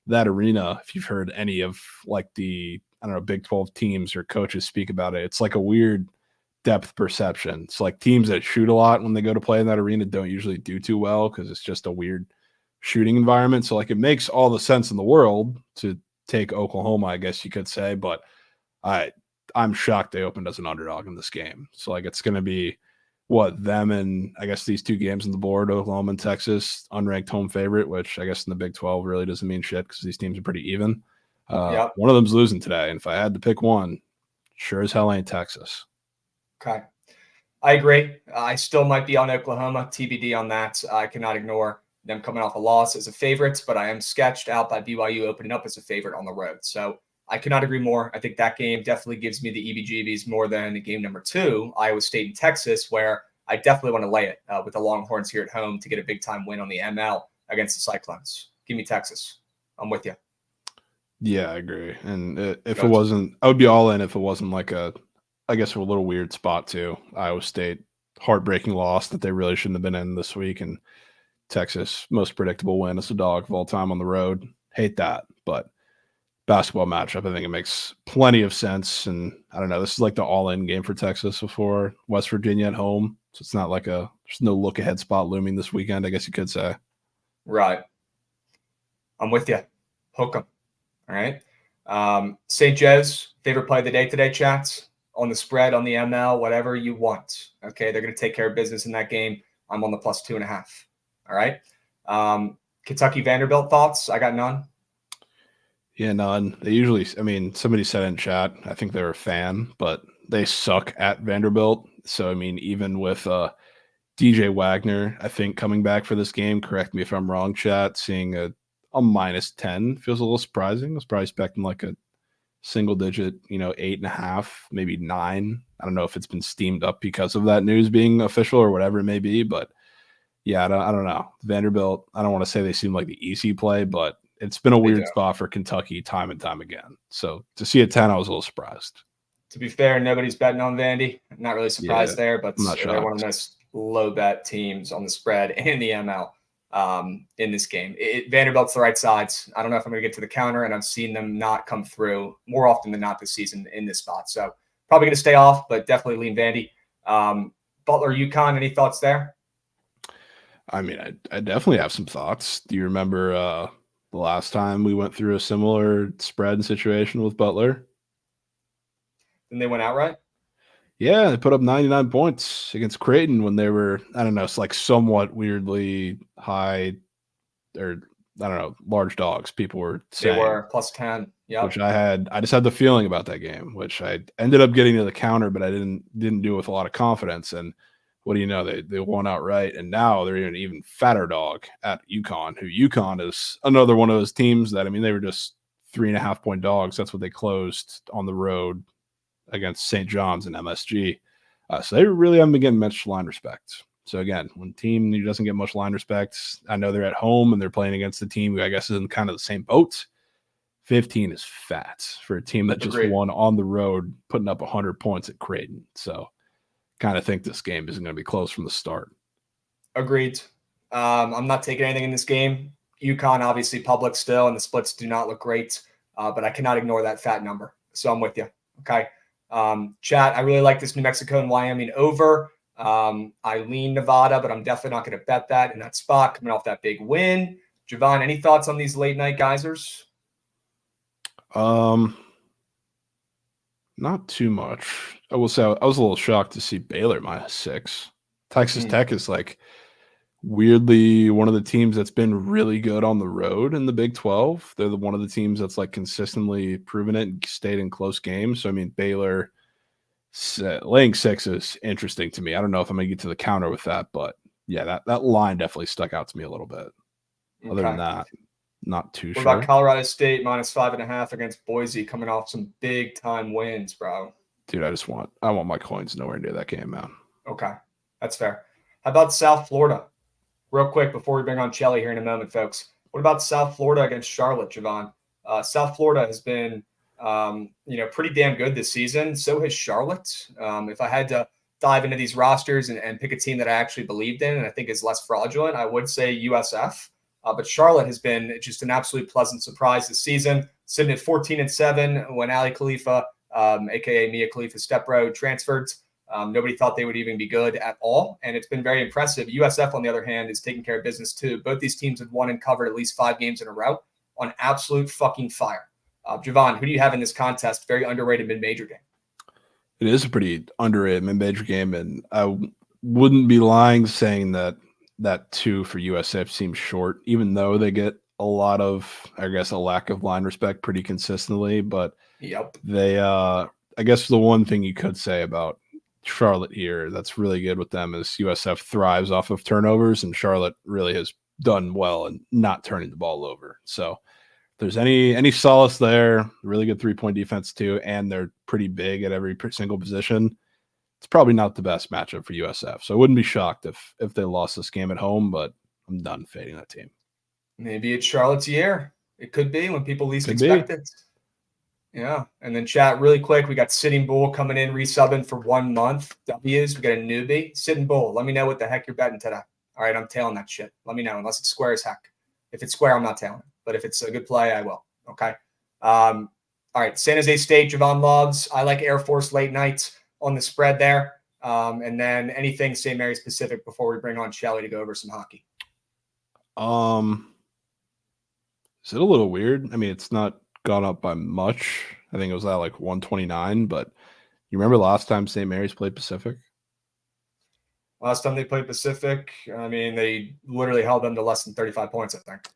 that arena, if you've heard any of the, Big 12 teams or coaches speak about it, it's like a weird depth perception. It's like teams that shoot a lot when they go to play in that arena don't usually do too well because it's just a weird shooting environment. So it makes all the sense in the world to take Oklahoma, I guess you could say, but I'm shocked they opened as an underdog in this game. So it's going to be them and I guess these 2 games on the board, Oklahoma and Texas, unranked home favorite, which I guess in the Big 12 really doesn't mean shit because these teams are pretty even. One of them's losing today, and if I had to pick one, sure as hell ain't Texas. Okay. I agree. I still might be on Oklahoma, TBD on that. I cannot ignore them coming off a loss as a favorite, but I am sketched out by BYU opening up as a favorite on the road. So I cannot agree more. I think that game definitely gives me the EBGBs more than game number 2, Iowa State and Texas, where I definitely want to lay it with the Longhorns here at home to get a big-time win on the ML against the Cyclones. Give me Texas. I'm with you. Yeah, I agree. And if it Gotcha. wasn't, I would be all in if it wasn't like I guess a little weird spot too. Iowa State, heartbreaking loss that they really shouldn't have been in this week. And Texas, most predictable win as a dog of all time on the road. Hate that. But basketball matchup, I think it makes plenty of sense. And I don't know, this is like the all-in game for Texas before West Virginia at home. So it's not like there's no look-ahead spot looming this weekend, I guess you could say. Right. I'm with you. Hook 'em. All right. St. Joe's, favorite play of the day today, chats? On the spread, on the ML, whatever you want. Okay. They're going to take care of business in that game. I'm on the plus 2.5. All right. Kentucky Vanderbilt thoughts? I got none. Yeah, none. They usually, I mean, somebody said in chat, I think they're a fan, but they suck at Vanderbilt. So, I mean, even with DJ Wagner, I think coming back for this game, correct me if I'm wrong, chat, seeing a -10 feels a little surprising. I was probably expecting like a single digit, 8.5, maybe 9. I don't know if it's been steamed up because of that news being official or whatever it may be, but yeah, I don't know. Vanderbilt, I don't want to say they seem like the easy play, but it's been a They weird do. spot for Kentucky time and time again. So to see a 10, I was a little surprised. To be fair, nobody's betting on Vandy. Not really surprised Yeah, there, but I'm not they're one of shocked. the most low bet teams on the spread and the ML in this game. Vanderbilt's the right sides. I don't know if I'm going to get to the counter, and I've seen them not come through more often than not this season in this spot. So probably going to stay off, but definitely lean Vandy. Butler, UConn, any thoughts there? I mean, I definitely have some thoughts. Do you remember the last time we went through a similar spread situation with Butler? Then they went outright. Yeah, they put up 99 points against Creighton when they were, I don't know, it's like somewhat weirdly high or I don't know, large dogs, people were They saying, were plus 10. Yep. which I just had the feeling about that game, which I ended up getting to the counter, but I didn't do it with a lot of confidence. And what do you know? They won outright, and now they're an even fatter dog at UConn, who UConn is another one of those teams that, I mean, they were just 3.5 point dogs. That's what they closed on the road against St. John's and MSG. So they really haven't been getting much line respect. So again, when a team who doesn't get much line respect, I know they're at home and they're playing against a team who I guess is in kind of the same boat. 15 is fat for a team that just Agreed. won on the road, putting up 100 points at Creighton. So kind of think this game isn't going to be close from the start. Agreed. I'm not taking anything in this game. UConn, obviously, public still, and the splits do not look great, but I cannot ignore that fat number. So I'm with you. Okay. Chat, I really like this New Mexico and Wyoming over. I lean Nevada, but I'm definitely not going to bet that in that spot coming off that big win. Javon, any thoughts on these late night geysers? Not too much. I will say I was a little shocked to see Baylor -6. Texas Tech is like weirdly one of the teams that's been really good on the road in the Big 12. They're one of the teams that's like consistently proven it and stayed in close games. So I mean, Baylor laying 6 is interesting to me. I don't know if I'm gonna get to the counter with that, but yeah, that line definitely stuck out to me a little bit. Other than that, not too What sure. about Colorado State -5.5 against Boise, coming off some big time wins, bro? Dude, I want my coins nowhere near that game, man. Okay, that's fair. How about South Florida? Real quick before we bring on Chelly here in a moment, folks. What about South Florida against Charlotte, Javon? South Florida has been, pretty damn good this season. So has Charlotte. If I had to dive into these rosters and pick a team that I actually believed in and I think is less fraudulent, I would say USF. But Charlotte has been just an absolute pleasant surprise this season, sitting at 14-7 when Ali Khalifa, aka Mia Khalifa Stepbro, transferred. Nobody thought they would even be good at all, and it's been very impressive. USF, on the other hand, is taking care of business too. Both these teams have won and covered at least 5 games in a row on absolute fucking fire. Javon, who do you have in this contest? Very underrated mid-major game. It is a pretty underrated mid-major game, and I wouldn't be lying saying that 2 for USF seems short, even though they get a lot of, I guess, a lack of line respect pretty consistently. But Yep, they, I guess the one thing you could say about Charlotte here that's really good with them is USF thrives off of turnovers, and Charlotte really has done well in not turning the ball over. So if there's any solace there, really good 3-point defense too, and they're pretty big at every single position. It's probably not the best matchup for USF. So I wouldn't be shocked if they lost this game at home, but I'm done fading that team. maybe it's Charlotte's year. It could be when people least Could expect be. it. Yeah. And then chat really quick. We got Sitting Bull coming in, resubbing for 1 month. W's. We got a newbie. Sitting Bull. Let me know what the heck you're betting today. All right. I'm tailing that shit. Let me know. Unless it's square as heck. If it's square, I'm not tailing it. But if it's a good play, I will. Okay. All right. San Jose State, Javon loves. I like Air Force late nights on the spread there. And then anything St. Mary's Pacific before we bring on Shelly to go over some hockey. Is it a little weird? I mean, it's not gone up by much. I think it was at like 129, but you remember last time St. Mary's played Pacific? Last time they played Pacific, I mean, they literally held them to less than 35 points, I think.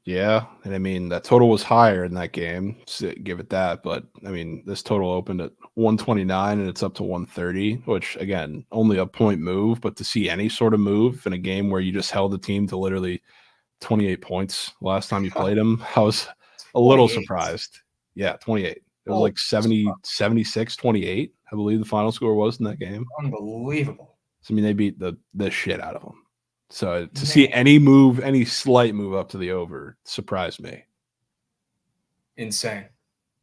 Yeah, and I mean, that total was higher in that game, so give it that. But I mean, this total opened at 129 and it's up to 130, which again, only a point move, but to see any sort of move in a game where you just held the team to literally 28 points last time you played them, I was a little 28. surprised. Yeah, 28. It was like 70, 76, 28, I believe the final score was in that game. Unbelievable. So, I mean, they beat the shit out of them. So to see any move, any slight move up to the over surprised me. Insane.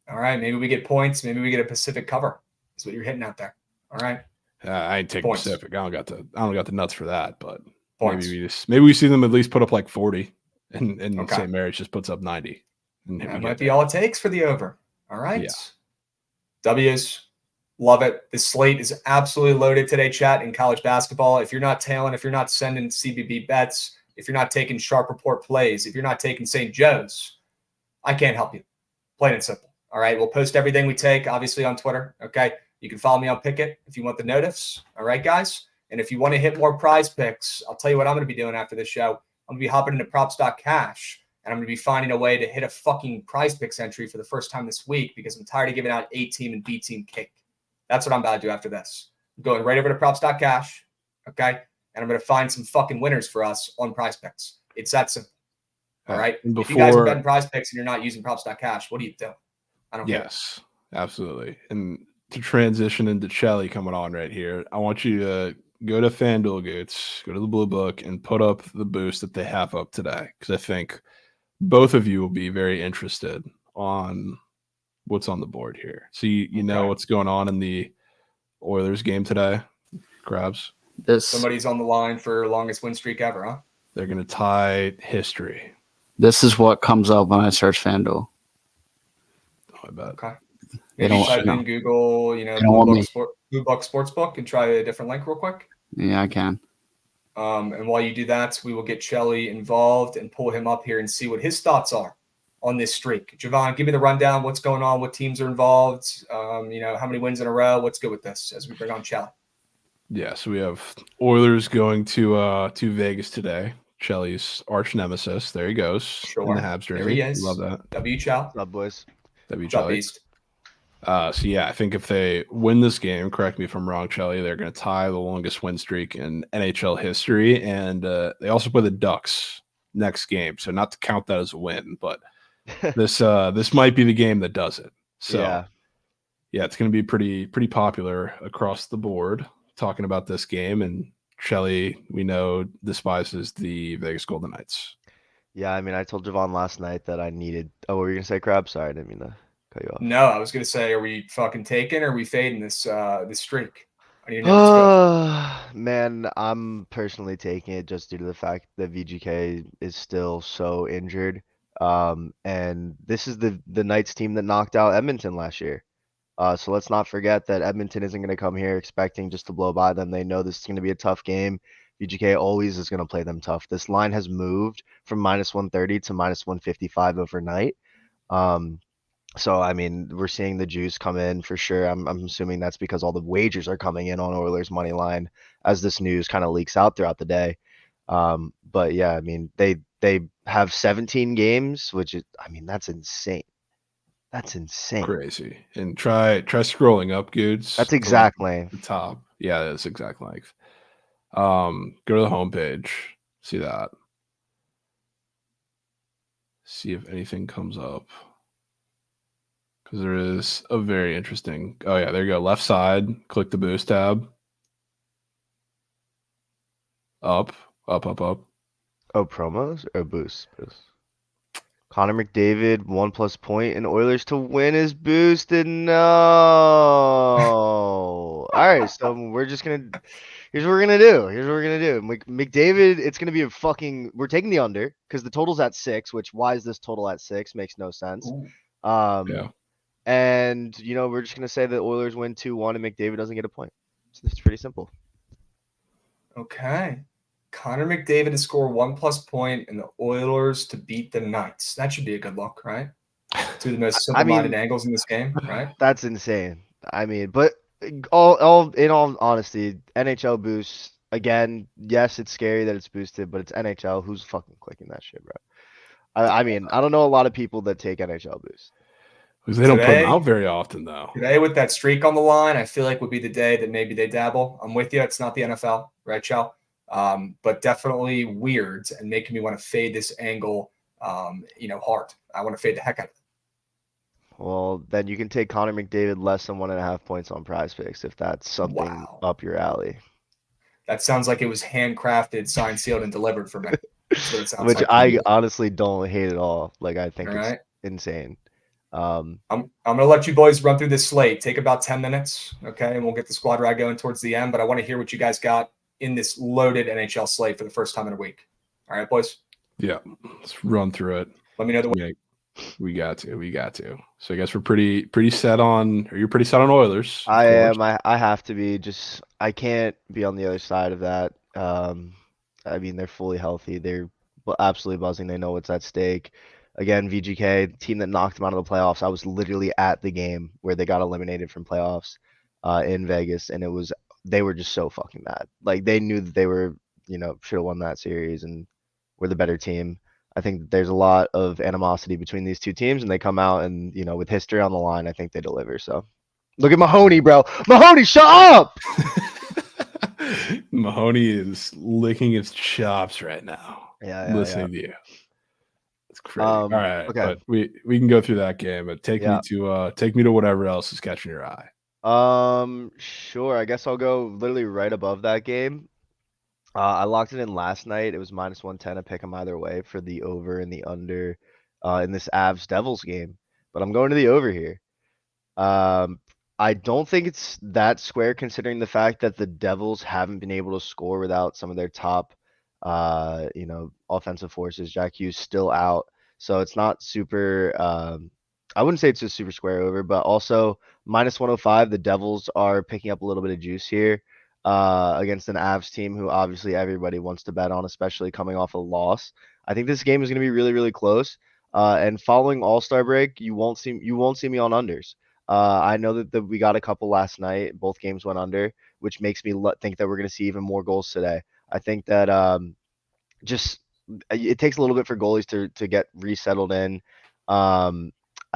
All right, maybe we get points. Maybe we get a Pacific cover. That's what you're hitting out there. All right. I ain't taking Points. Pacific. I don't got the nuts for that, but Points. maybe we see them at least put up like 40, and Okay. St. Mary's just puts up 90. And That might be all it takes for the over. All right. Yeah. W's. Love it. The slate is absolutely loaded today, chat, in college basketball. If you're not tailing, if you're not sending CBB bets, if you're not taking sharp report plays, if you're not taking St. Joe's, I can't help you. Plain and simple. All right. We'll post everything we take, obviously, on Twitter. Okay. You can follow me on Pickett if you want the notifs. All right, guys. And if you want to hit more prize picks, I'll tell you what I'm going to be doing after this show. I'm going to be hopping into props.cash, and I'm going to be finding a way to hit a fucking prize picks entry for the first time this week because I'm tired of giving out A team and B team cake. That's what I'm about to do after this. I'm going right over to props.cash, okay? And I'm going to find some fucking winners for us on prize picks. It's that simple. All right? If you guys are betting prize picks and you're not using props.cash, what do you do? I don't care. Yes, absolutely. And to transition into Shelly coming on right here, I want you to go to FanDuel Goots, go to the Blue Book, and put up the boost that they have up today. Because I think both of you will be very interested on what's on the board here. So you know what's going on in the Oilers game today, Krabs? Somebody's on the line for longest win streak ever, huh? They're going to tie history. This is what comes up when I search FanDuel. Oh, I bet. Okay. Maybe type in Google, Blue Book Sportsbook and try a different link real quick. Yeah, I can. And while you do that, we will get Shelly involved and pull him up here and see what his thoughts are on this streak. Javon, give me the rundown. What's going on? What teams are involved? How many wins in a row? What's good with this as we bring on Shelly? Yeah, so we have Oilers going to Vegas today. Shelly's arch nemesis. There he goes. Sure. In the Habs jersey. There he is. Love that. W Chow. What's up, boys? W What's up, Shelly. Beast? So yeah, I think if they win this game, correct me if I'm wrong, Shelly, they're going to tie the longest win streak in NHL history, and they also play the Ducks next game. So not to count that as a win, but this might be the game that does it. So yeah, it's going to be pretty popular across the board talking about this game. And Shelly, we know, despises the Vegas Golden Knights. Yeah, I mean, I told Javon last night that I needed. Oh, what were you gonna say, Crab? Sorry, I didn't mean to cut you off. No, I was gonna say, are we fucking taking or are we fading this streak? I need to know what's good. Man, I'm personally taking it just due to the fact that VGK is still so injured. And this is the Knights team that knocked out Edmonton last year. So let's not forget that Edmonton isn't going to come here expecting just to blow by them. They know this is going to be a tough game. VGK always is going to play them tough. This line has moved from -130 to -155 overnight. So, I mean, we're seeing the juice come in for sure. I'm assuming that's because all the wagers are coming in on Oilers money line as this news kind of leaks out throughout the day. But yeah, I mean, they have 17 games, which is, I mean, that's insane. That's insane. Crazy. And try scrolling up, Goods. That's exact length. The top. Yeah, that's exact length. Go to the homepage. See that. See if anything comes up. Because there is a very interesting. Oh yeah, there you go. Left side. Click the boost tab. Up. Oh, promos or boost? Connor McDavid, 1+ point, and Oilers to win is boosted. No. All right, so here's what we're gonna do. McDavid, it's gonna be a fucking. We're taking the under because the total's at 6. Which why is this total at 6? Makes no sense. Ooh, Yeah. And we're just gonna say that Oilers win 2-1 and McDavid doesn't get a point. So it's pretty simple. okay. Connor McDavid to score 1+ point and the Oilers to beat the Knights. That should be a good look, right? Two of the most simple-minded angles in this game, right? That's insane. I mean, but all in all honesty, NHL boosts again. Yes, it's scary that it's boosted, but it's NHL. Who's fucking clicking that shit, bro? I mean, I don't know a lot of people that take NHL boosts. Because they don't put them out very often, though. Today, with that streak on the line, I feel like would be the day that maybe they dabble. I'm with you. It's not the NFL, right, Chell? But definitely weird and making me want to fade this angle, hard. I want to fade the heck out of it. Well, then you can take Connor McDavid less than 1.5 points on Prize Picks if that's something up your alley. That sounds like it was handcrafted, signed, sealed, and delivered for me. Which like I honestly don't hate at all. Like I think it's insane. I'm gonna let you boys run through this slate. Take about 10 minutes, okay, and we'll get the squad ride going towards the end. But I want to hear what you guys got in this loaded NHL slate for the first time in a week. All right, boys. Yeah, let's run through it. Let me know the way. We got to. So I guess we're pretty set on. Or you're pretty set on Oilers. I am. I have to be. Just I can't be on the other side of that. I mean, they're fully healthy. They're absolutely buzzing. They know what's at stake. Again, VGK, team that knocked them out of the playoffs. I was literally at the game where they got eliminated from playoffs in Vegas, and they were just so fucking mad. Like they knew that they were, should have won that series and were the better team. I think that there's a lot of animosity between these two teams, and they come out and with history on the line, I think they deliver. So, look at Mahoney, bro. Mahoney, shut up. Mahoney is licking his chops right now. Listening to you. It's crazy. All right, okay. But we can go through that game, but take me to whatever else is catching your eye. Sure. I guess I'll go literally right above that game. I locked it in last night. It was -110. I pick them either way for the over and the under in this Avs Devils game, but I'm going to the over here. I don't think it's that square considering the fact that the Devils haven't been able to score without some of their top offensive forces. Jack Hughes still out. So it's not super I wouldn't say it's a super square over, but also -105. The Devils are picking up a little bit of juice here against an Avs team who obviously everybody wants to bet on, especially coming off a loss. I think this game is going to be really, really close. And following All-Star break, you won't see me on unders. I know that we got a couple last night. Both games went under, which makes me think that we're going to see even more goals today. I think that it takes a little bit for goalies to get resettled in.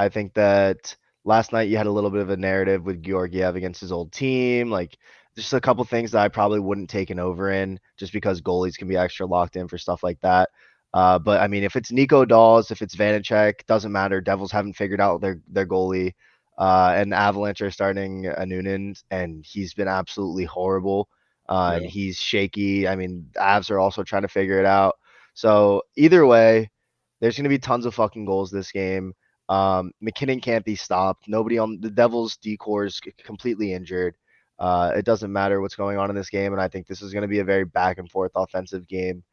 I think that last night you had a little bit of a narrative with Georgiev against his old team. Like just a couple things that I probably wouldn't take an over in just because goalies can be extra locked in for stuff like that. But I mean, if it's Nico Dawes, if it's Vanacek, doesn't matter. Devils haven't figured out their goalie. And Avalanche are starting a Noonan, and he's been absolutely horrible. And he's shaky. I mean, the Avs are also trying to figure it out. So either way, there's going to be tons of fucking goals this game. McKinnon can't be stopped. Nobody on the Devils' decor is completely injured. It doesn't matter what's going on in this game, and I think this is going to be a very back and forth offensive game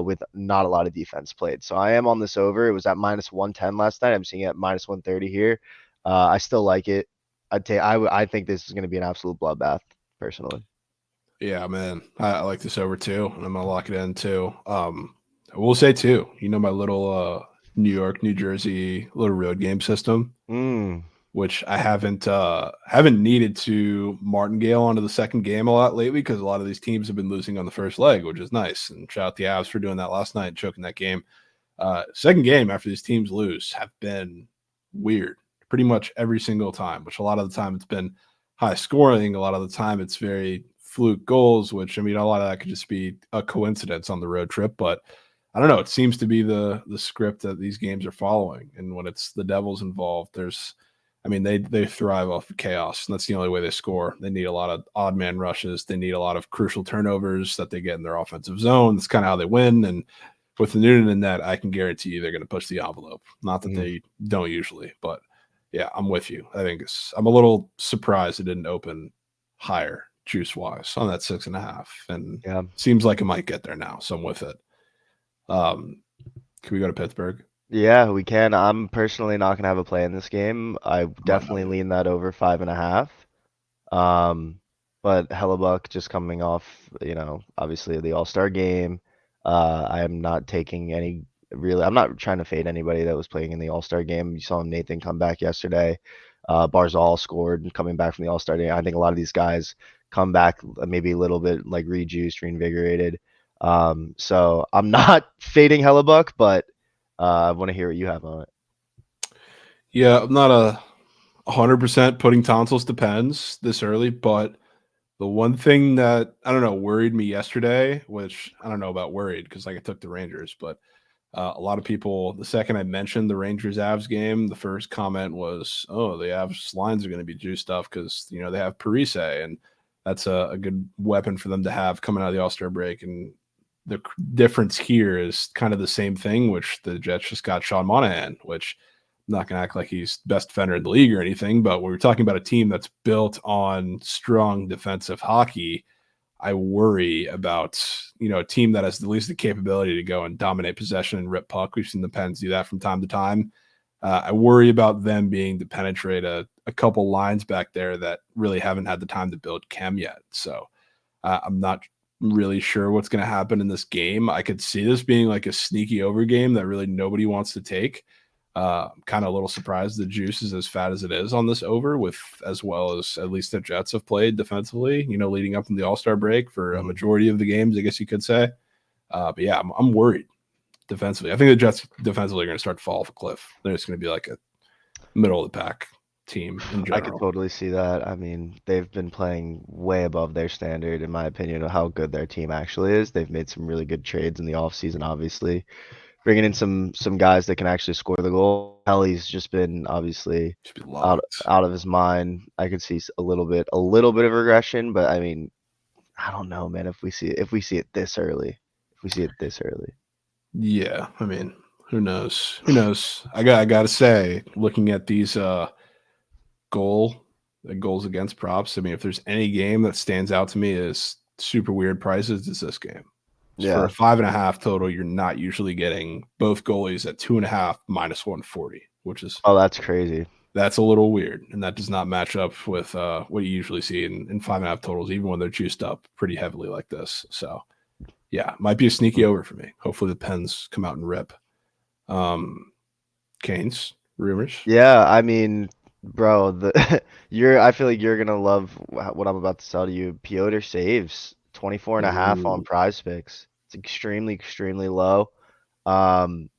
with not a lot of defense played. So I am on this over. It was at -110 last night. I'm seeing it at -130 here. I still like it. I think this is going to be an absolute bloodbath, personally. Yeah, man, I like this over too, and I'm gonna lock it in too. I will say too, my little New York, New Jersey little road game system, which I haven't needed to martingale onto the second game a lot lately because a lot of these teams have been losing on the first leg, which is nice. And shout out the Avs for doing that last night, choking that game. Second game after these teams lose have been weird, pretty much every single time. Which a lot of the time it's been high scoring, a lot of the time it's very fluke goals. Which a lot of that could just be a coincidence on the road trip, but I don't know. It seems to be the script that these games are following. And when it's the Devils involved, they thrive off of chaos. And that's the only way they score. They need a lot of odd man rushes. They need a lot of crucial turnovers that they get in their offensive zone. That's kind of how they win. And with the Noonan in net, I can guarantee you they're going to push the envelope. Not that Mhm. they don't usually, but yeah, I'm with you. I think I'm a little surprised it didn't open higher juice wise on that 6.5, and Yeah. seems like it might get there now. So I'm with it. Can we go to Pittsburgh? Yeah, we can. I'm personally not gonna have a play in this game. I definitely not. lean that over 5.5. Um, but Hellebuck just coming off, obviously the All-Star game. I am not taking any really. I'm not trying to fade anybody that was playing in the All-Star game. You saw Nathan come back yesterday. Barzal scored coming back from the All-Star game. I think a lot of these guys come back maybe a little bit like rejuiced, reinvigorated. So I'm not fading Hellebuck, but I want to hear what you have on it. Yeah, I'm not 100% putting tonsils depends this early, but the one thing that I don't know worried me yesterday, which I don't know about worried because like I took the Rangers, but a lot of people, the second I mentioned the Rangers Avs game, the first comment was, "Oh, the Avs lines are going to be juiced up because they have Parise, and that's a good weapon for them to have coming out of the All-Star break." And the difference here is kind of the same thing, which the Jets just got Sean Monahan, which I'm not going to act like he's best defender in the league or anything, but when we're talking about a team that's built on strong defensive hockey, I worry about, a team that has at least the capability to go and dominate possession and rip puck. We've seen the Pens do that from time to time. I worry about them being to penetrate a couple lines back there that really haven't had the time to build chem yet. So I'm not really sure what's going to happen in this game. I could see this being like a sneaky over game that really nobody wants to take. I'm kind of a little surprised the juice is as fat as it is on this over, with as well as at least the Jets have played defensively, leading up in the All-Star break for a majority of the games, I guess you could say. But yeah, I'm worried defensively. I think the Jets defensively are going to start to fall off a cliff. They're just going to be like a middle of the pack team in I could general. totally see that. I mean, they've been playing way above their standard, in my opinion, of how good their team actually is. They've made some really good trades in the offseason, obviously. Bringing in some guys that can actually score the goal. Kelly's just been obviously Should be out locked. out of his mind. I could see a little bit of regression, but I mean, I don't know, man, if we see it this early. If we see it this early. Yeah, I mean, who knows? Who knows? I got to say, looking at these goals against props, I mean, if there's any game that stands out to me as super weird prices, it's this game. For Yeah. a 5.5 total, you're not usually getting both goalies at 2.5 minus 140, which is Oh, that's crazy. that's a little weird, and that does not match up with what you usually see in 5.5 totals, even when they're juiced up pretty heavily like this. So, yeah, might be a sneaky over for me. Hopefully, the Pens come out and rip. Canes rumors. Yeah, I mean, bro, I feel like you're gonna love what I'm about to tell you. Piotr saves 24.5 on Ooh. Prize Picks. It's extremely, extremely low. Um,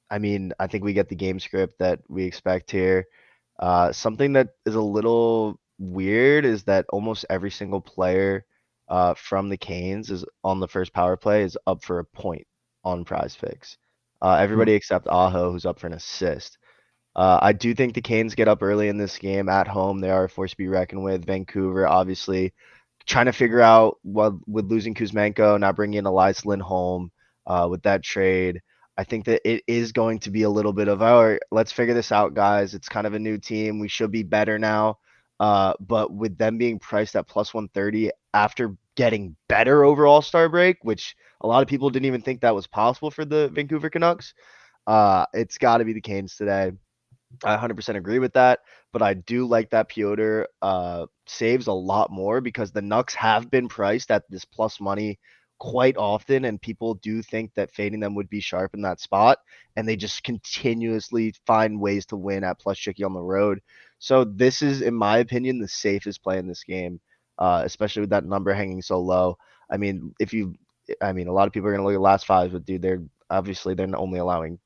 I mean, I think we get the game script that we expect here. Something that is a little weird is that almost every single player from the Canes is on the first power play is up for a point on Prize Picks. Everybody except Aho, who's up for an assist. I do think the Canes get up early in this game at home. They are a force to be reckoned with. Vancouver, obviously, trying to figure out what with losing Kuzmenko, not bringing in Elias Lindholm with that trade. I think that it is going to be a little bit of, all right, let's figure this out, guys. It's kind of a new team. We should be better now. But with them being priced at plus 130 after getting better over All-Star break, which a lot of people didn't even think that was possible for the Vancouver Canucks, it's got to be the Canes today. I 100% agree with that, but I do like that Piotr saves a lot more because the Nucks have been priced at this plus money quite often, and people do think that fading them would be sharp in that spot, and they just continuously find ways to win at plus tricky on the road. So this is, in my opinion, the safest play in this game, especially with that number hanging so low. I mean, a lot of people are going to look at last fives, but dude, they're only allowing,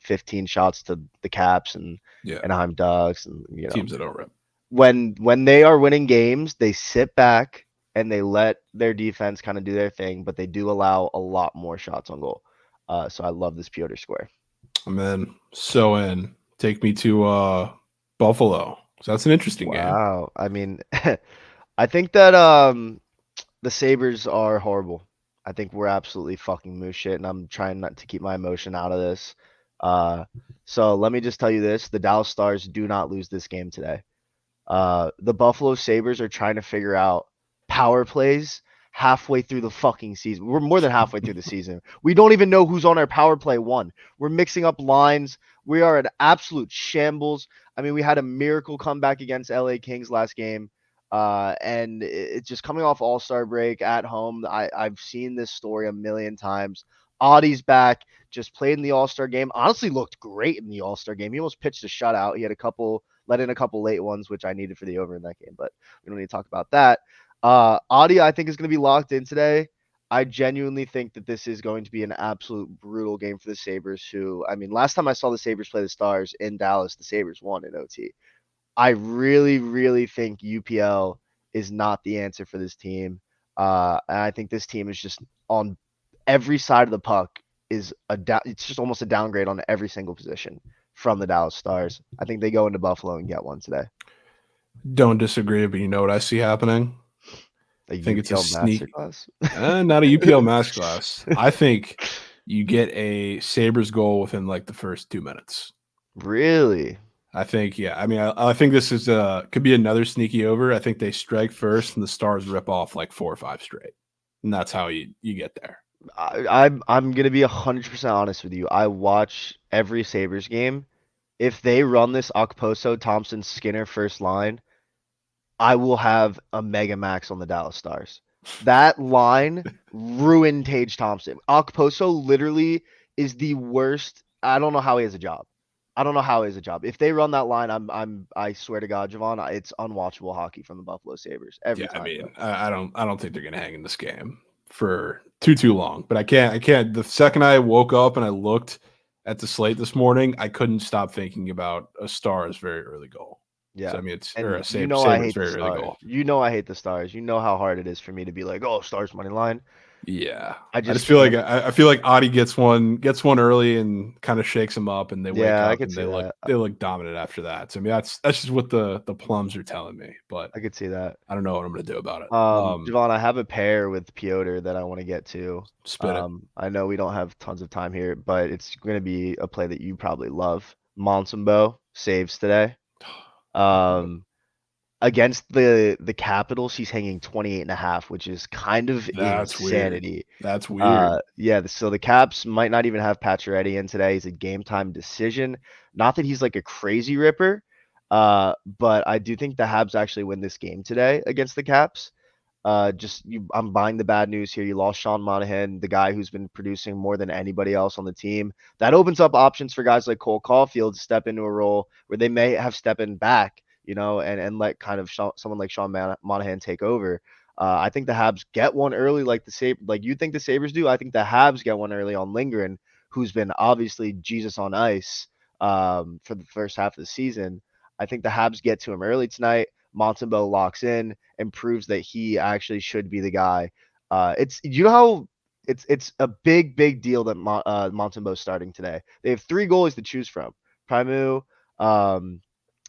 15 shots to the Caps and Anaheim Ducks, and teams that don't rip. When they are winning games, they sit back and they let their defense kind of do their thing, but they do allow a lot more shots on goal. So I love this Piotr square. I'm in. So in. Take me to Buffalo. So that's an interesting game. Wow. I mean, I think that the Sabres are horrible. I think we're absolutely fucking moose shit, and I'm trying not to keep my emotion out of this. So let me just tell you this: the Dallas Stars do not lose this game today. The Buffalo Sabres are trying to figure out power plays halfway through the fucking season. We're more than halfway through the season. We don't even know who's on our power play one. We're mixing up lines. We are an absolute shambles. I mean, we had a miracle comeback against LA Kings last game. And it's just coming off All-Star break at home. I've seen this story a million times. Audie's back, just played in the All-Star game. Honestly, looked great in the All-Star game. He almost pitched a shutout. He had let in a couple late ones, which I needed for the over in that game, but we don't need to talk about that. Audie, I think, is going to be locked in today. I genuinely think that this is going to be an absolute brutal game for the Sabres, who, I mean, last time I saw the Sabres play the Stars in Dallas, the Sabres won in OT. I really, really think UPL is not the answer for this team. And I think this team is just on every side of the puck it's just almost a downgrade on every single position from the Dallas Stars. I think they go into Buffalo and get one today. Don't disagree, but you know what I see happening? I think it's a sneak. masterclass. Not a UPL masterclass. I think you get a Sabres goal within like the first 2 minutes. Really? I think, yeah. I mean, I think this is could be another sneaky over. I think they strike first and the Stars rip off like 4 or 5 straight. And that's how you get there. I'm gonna be 100% honest with you. I watch every Sabres game. If they run this Okposo, Thompson, Skinner first line, I will have a mega max on the Dallas Stars. That line ruined Tage Thompson. Okposo literally is the worst. I don't know how he has a job. If they run that line, I swear to God, Javon, it's unwatchable hockey from the Buffalo Sabres every time. I mean, I don't think they're gonna hang in this game for too long. But I can't. The second I woke up and I looked at the slate this morning, I couldn't stop thinking about a Stars very early goal. Yeah, So, I mean, it's and or a I hate the very early Stars. goal. You know I hate the Stars. You know how hard it is for me to be like, oh, Stars money line. Yeah, I I just just feel like can't. I feel like Audie gets one early and kind of shakes him up, and they wake Yeah, I up could and see that. they look dominant after that. So I mean, that's just what the plums are telling me. But I could see that. I don't know what I'm gonna do about it. Javon, I have a pair with Piotr that I want to get to. Spit it. I know we don't have tons of time here, but it's going to be a play that you probably love. Montembeault saves today. Against the Capitals, he's hanging 28.5, which is kind of That's weird. insanity. That's weird. Yeah, so the Caps might not even have Pacioretty in today. He's a game time decision. Not that he's like a crazy ripper, but I do think the Habs actually win this game today against the Caps. I'm buying the bad news here. You lost Sean Monahan, the guy who's been producing more than anybody else on the team. That opens up options for guys like Cole Caulfield to step into a role where they may have stepping back, and let kind of someone like Sean Monahan take over. I think the Habs get one early, like you think the Sabres do. I think the Habs get one early on Lindgren, who's been obviously Jesus on ice for the first half of the season. I think the Habs get to him early tonight. Montembeault locks in and proves that he actually should be the guy. It's a big deal that Montembeault's starting today. They have 3 goalies to choose from: Primeau,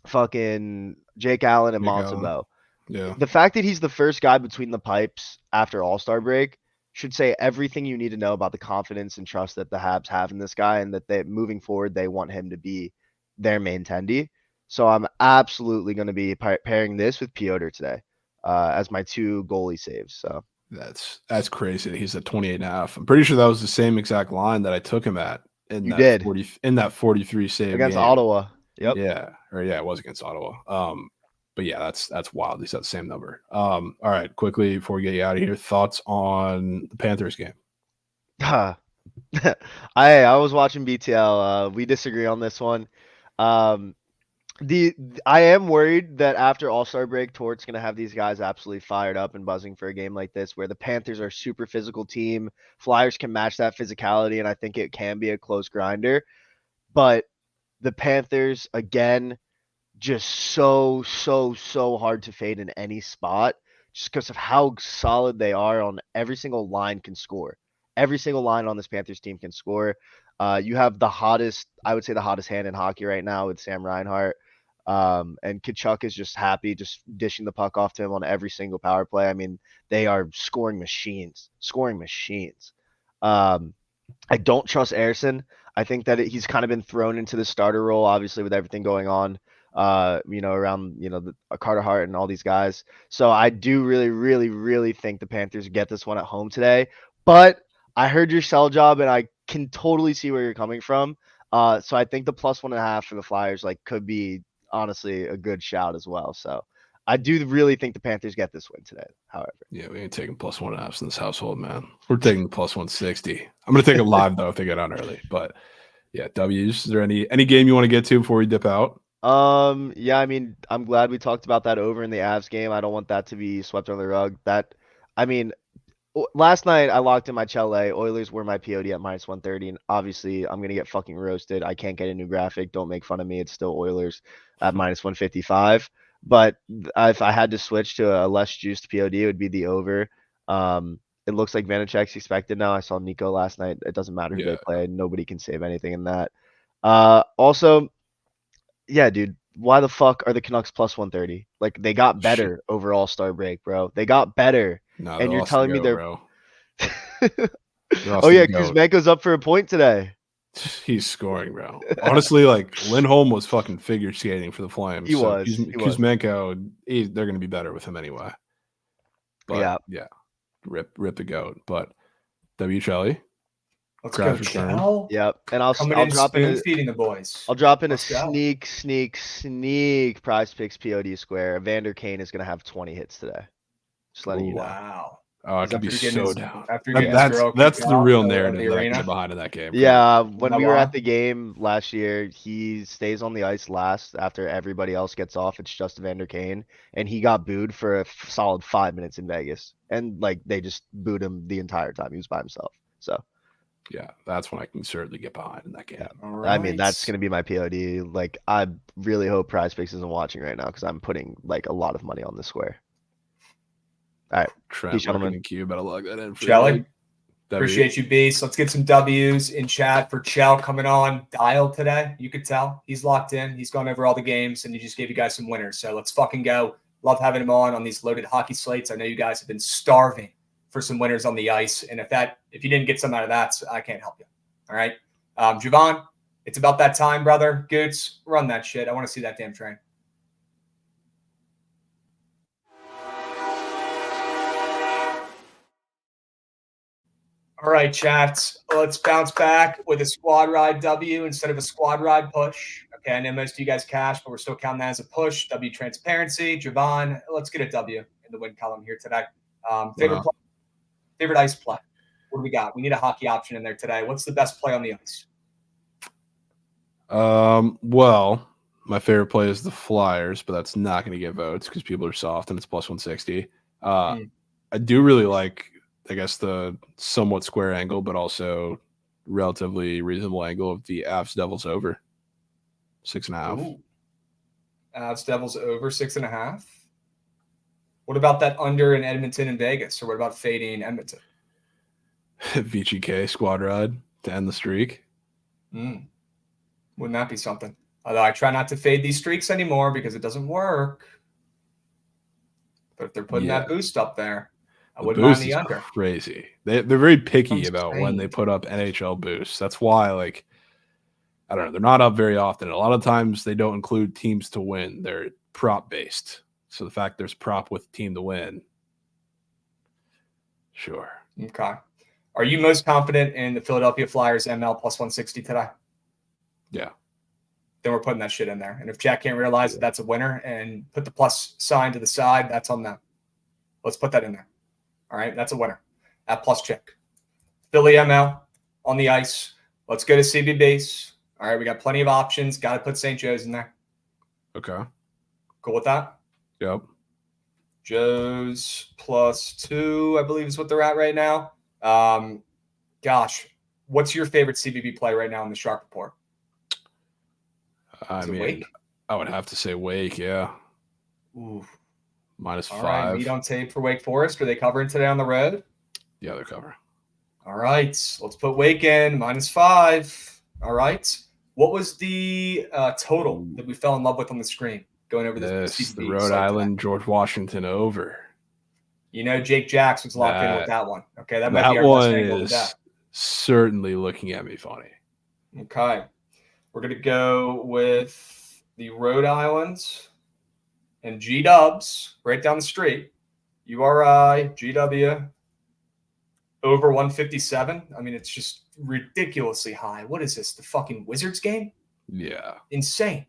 fucking Jake Allen, and Montembeault. Yeah. The fact that he's the first guy between the pipes after All-Star break should say everything you need to know about the confidence and trust that the Habs have in this guy, and that they moving forward they want him to be their main tendy. So I'm absolutely going to be pairing this with Piotr today as my 2 goalie saves. So that's crazy. He's at 28.5. I'm pretty sure that was the same exact line that I took him at in that 43 save against game. Ottawa. Yep. Yeah. It was against Ottawa. But yeah, that's wild. He's at the same number. All right, quickly before we get you out of here, thoughts on the Panthers game? I was watching BTL. We disagree on this one. I am worried that after All-Star break, Tort's going to have these guys absolutely fired up and buzzing for a game like this, where the Panthers are a super physical team. Flyers can match that physicality, and I think it can be a close grinder. But the Panthers, again, just so hard to fade in any spot, just because of how solid they are on every single line can score. Every single line on this Panthers team can score. You have I would say the hottest hand in hockey right now with Sam Reinhart. And Kachuk is just happy, just dishing the puck off to him on every single power play. I mean, they are scoring machines. I don't trust Erison. I think that he's kind of been thrown into the starter role, obviously, with everything going on, around, Carter Hart and all these guys. So I do really, really, really think the Panthers get this one at home today. But I heard your sell job, and I can totally see where you're coming from. So I think the +1.5 for the Flyers, could be honestly a good shout as well. So I do really think the Panthers get this win today, however. Yeah, we ain't taking +1.5s in this household, man. We're taking the +160. I'm gonna take it live though if they get on early. But yeah, W's. Is there any game you want to get to before we dip out? Yeah, I mean, I'm glad we talked about that over in the Avs game. I don't want that to be swept under the rug. Last night I locked in my Chele. Oilers were my POD at -130, and obviously I'm gonna get fucking roasted. I can't get a new graphic. Don't make fun of me. It's still Oilers at -155. But if I had to switch to a less juiced POD, it would be the over. It looks like Vanacek's expected now. I saw Nico last night. It doesn't matter who they play. Nobody can save anything in that. Also, yeah, dude, why the fuck are the Canucks +130? They got better over All-Star break, bro. They got better. No, And you're telling me they're bro. Oh yeah, Kuzmenko's up for a point today. He's scoring, bro. Honestly, Lindholm was fucking figure skating for the Flames. He was. Kuzmenko, they're going to be better with him anyway. But yeah, rip the goat. But WHLE. Let's go, Chell. Yep, and I'll drop in feeding the boys. I'll drop in a sneak Prize Picks POD square. Evander Kane is going to have 20 hits today. Just letting you know. Wow. Oh, I could be so down. That's the real narrative that I get behind in that game. Yeah, when we were at the game last year, he stays on the ice last after everybody else gets off. It's just Evander Kane, and he got booed for a solid 5 minutes in Vegas, and they just booed him the entire time. He was by himself. So yeah, that's when I can certainly get behind in that game. Yeah. Right. I mean, that's gonna be my POD. I really hope Prize Picks isn't watching right now because I'm putting a lot of money on this square. All right, Trent, gentlemen. You better log that in. Shelly, appreciate you, Beast. Let's get some W's in chat for Chell coming on dialed today. You could tell he's locked in. He's gone over all the games, and he just gave you guys some winners. So let's fucking go. Love having him on these loaded hockey slates. I know you guys have been starving for some winners on the ice, and if you didn't get some out of that, I can't help you. All right, Javon, it's about that time, brother. Goots, run that shit. I want to see that damn train. All right, chats. Let's bounce back with a squad ride W instead of a squad ride push. Okay, I know most of you guys cash, but we're still counting that as a push. W transparency. Javon, let's get a W in the win column here today. Favorite ice play. What do we got? We need a hockey option in there today. What's the best play on the ice? Well, my favorite play is the Flyers, but that's not going to get votes because people are soft and it's +160. I do really like, I guess, the somewhat square angle, but also relatively reasonable angle of the Avs Devils over 6.5. Avs Devils over 6.5. What about that under in Edmonton and Vegas? Or what about fading Edmonton? VGK squad ride to end the streak. Wouldn't that be something? Although I try not to fade these streaks anymore because it doesn't work. But if they're putting that boost up there, I wouldn't mind the under. Crazy. They're very picky about when they put up NHL boosts. That's why, I don't know, they're not up very often. A lot of times they don't include teams to win. They're prop based. So the fact there's prop with team to win. Sure. Okay. Are you most confident in the Philadelphia Flyers ML +160 today? Yeah. Then we're putting that shit in there. And if Jack can't realize that that's a winner and put the plus sign to the side, that's on them. Let's put that in there. All right. That's a winner. At plus check. Philly ML on the ice. Let's go to CB base. All right. We got plenty of options. Got to put St. Joe's in there. Okay. Cool with that? Yep. Joe's +2, I believe, is what they're at right now. Gosh, what's your favorite CBB play right now in the Shark Report? I mean, Wake? I would have to say Wake, yeah. Ooh. -5. All right, lead on tape for Wake Forest. Are they covering today on the road? Yeah, they're covering. All right, let's put Wake in, -5. All right. What was the total that we fell in love with on the screen going over the CBB the Rhode site Island today? George Washington over. You know, Jake Jacks was locked in with that one. Okay, that might That be our best one angle of the day. is certainly looking at me funny. Okay, we're gonna go with the Rhode Island and G Dubs right down the street. URI GW over 157. I mean, it's just ridiculously high. What is this? The fucking Wizards game? Yeah. Insane.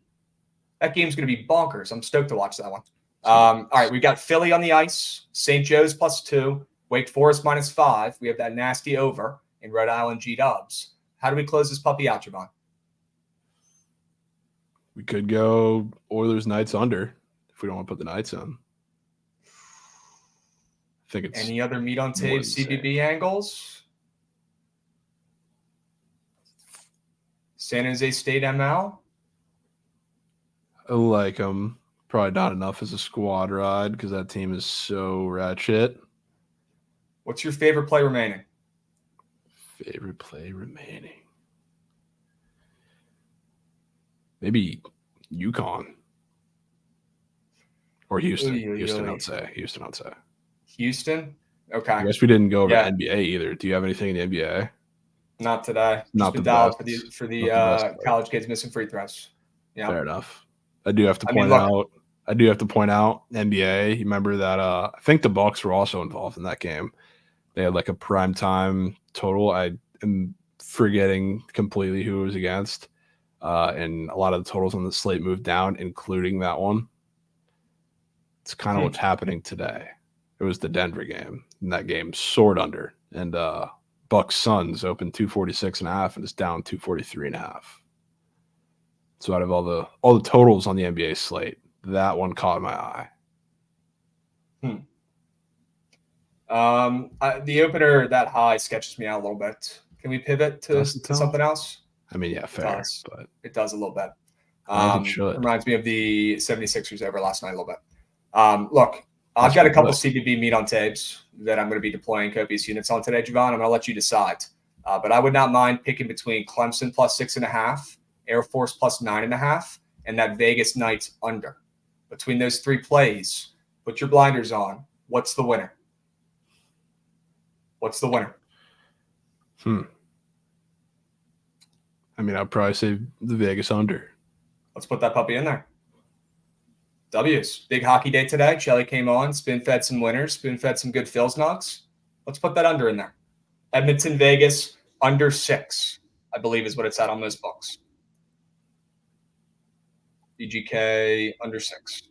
That game's gonna be bonkers. I'm stoked to watch that one. All right, we got Philly on the ice, St. Joe's +2, Wake Forest -5. We have that nasty over in Rhode Island G Dubs. How do we close this puppy out, Javon? We could go Oilers Knights under if we don't want to put the Knights in. I think it's Any other meat on tape more than the CBB angles? San Jose State ML. I like them. Probably not enough as a squad ride because that team is so ratchet. What's your favorite play remaining? Favorite play remaining. Maybe UConn. Or Houston. Houston, I'd say. Houston? Okay. I guess we didn't go over NBA either. Do you have anything in the NBA? Not today. Not Just the been best. for the college kids missing free throws. Yeah. Fair enough. I do have to point out NBA. You remember that I think the Bucks were also involved in that game. They had like a prime time total. I am forgetting completely who it was against. And a lot of the totals on the slate moved down, including that one. It's kind of what's happening today. It was the Denver game, and that game soared under. And Bucks Suns opened 246.5 and it's down 243.5. So out of all the totals on the NBA slate, that one caught my eye. The opener that high sketches me out a little bit. Can we pivot to something else? I mean, yeah, fair. But it does a little bit. I think it should. Reminds me of the 76ers over last night a little bit. Look, I've got a couple CBB meat on tapes that I'm going to be deploying copious units on today, Javon. I'm going to let you decide. But I would not mind picking between Clemson +6.5, Air Force +9.5, and that Vegas Knights under. Between those three plays, put your blinders on. What's the winner? I mean, I'd probably say the Vegas under. Let's put that puppy in there. W's. Big hockey day today. Shelly came on, spoon-fed some winners, spoon-fed some good Phil's nugs. Let's put that under in there. Edmonton, Vegas, under 6, I believe is what it's at on those books. BGK, under 6.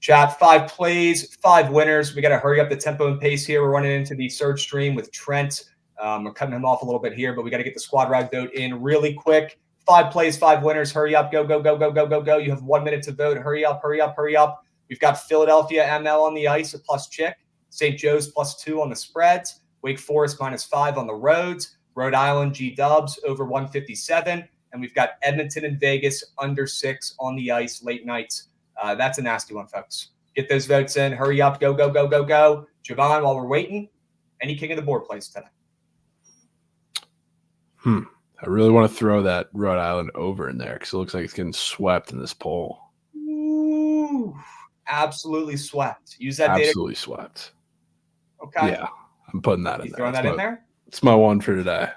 Chat, 5 plays, 5 winners. We got to hurry up the tempo and pace here. We're running into the third stream with Trent. We're cutting him off a little bit here, but we got to get the squad ride vote in really quick. 5 plays, 5 winners. Hurry up. Go, go, go, go, go, go, go. You have 1 minute to vote. Hurry up, hurry up, hurry up. We've got Philadelphia ML on the ice, a +chick. St. Joe's +2 on the spreads. Wake Forest -5 on the roads. Rhode Island G Dubs over 157. And we've got Edmonton and Vegas under 6 on the ice late nights. That's a nasty one, folks. Get those votes in. Hurry up. Go, go, go, go, go. Javon, while we're waiting, any king of the board plays today? I really want to throw that Rhode Island over in there because it looks like it's getting swept in this poll. Ooh, absolutely swept. Use that data. Absolutely swept. Okay. Yeah, I'm putting that in there. Throwing that in there? It's my one for today.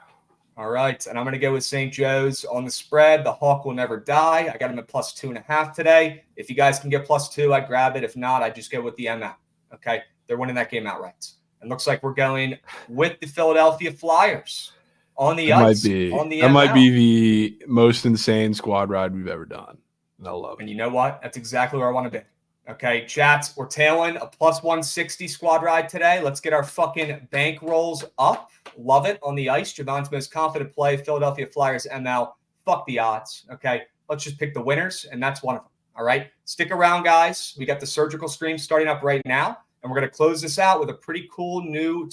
All right, and I'm going to go with St. Joe's on the spread. The Hawk will never die. I got him at +2.5 today. If you guys can get +2, I'd grab it. If not, I'd just go with the ML. Okay, they're winning that game outright. And looks like we're going with the Philadelphia Flyers on the ice. That might be the most insane squad ride we've ever done. And I love it. And you know what? That's exactly where I want to be. Okay, chats, we're tailing a +160 squad ride today. Let's get our fucking bank rolls up. Love it on the ice. Javon's most confident play, Philadelphia Flyers ML. Fuck the odds. Okay, let's just pick the winners, and that's one of them. All right, stick around, guys. We got the surgical stream starting up right now, and we're going to close this out with a pretty cool new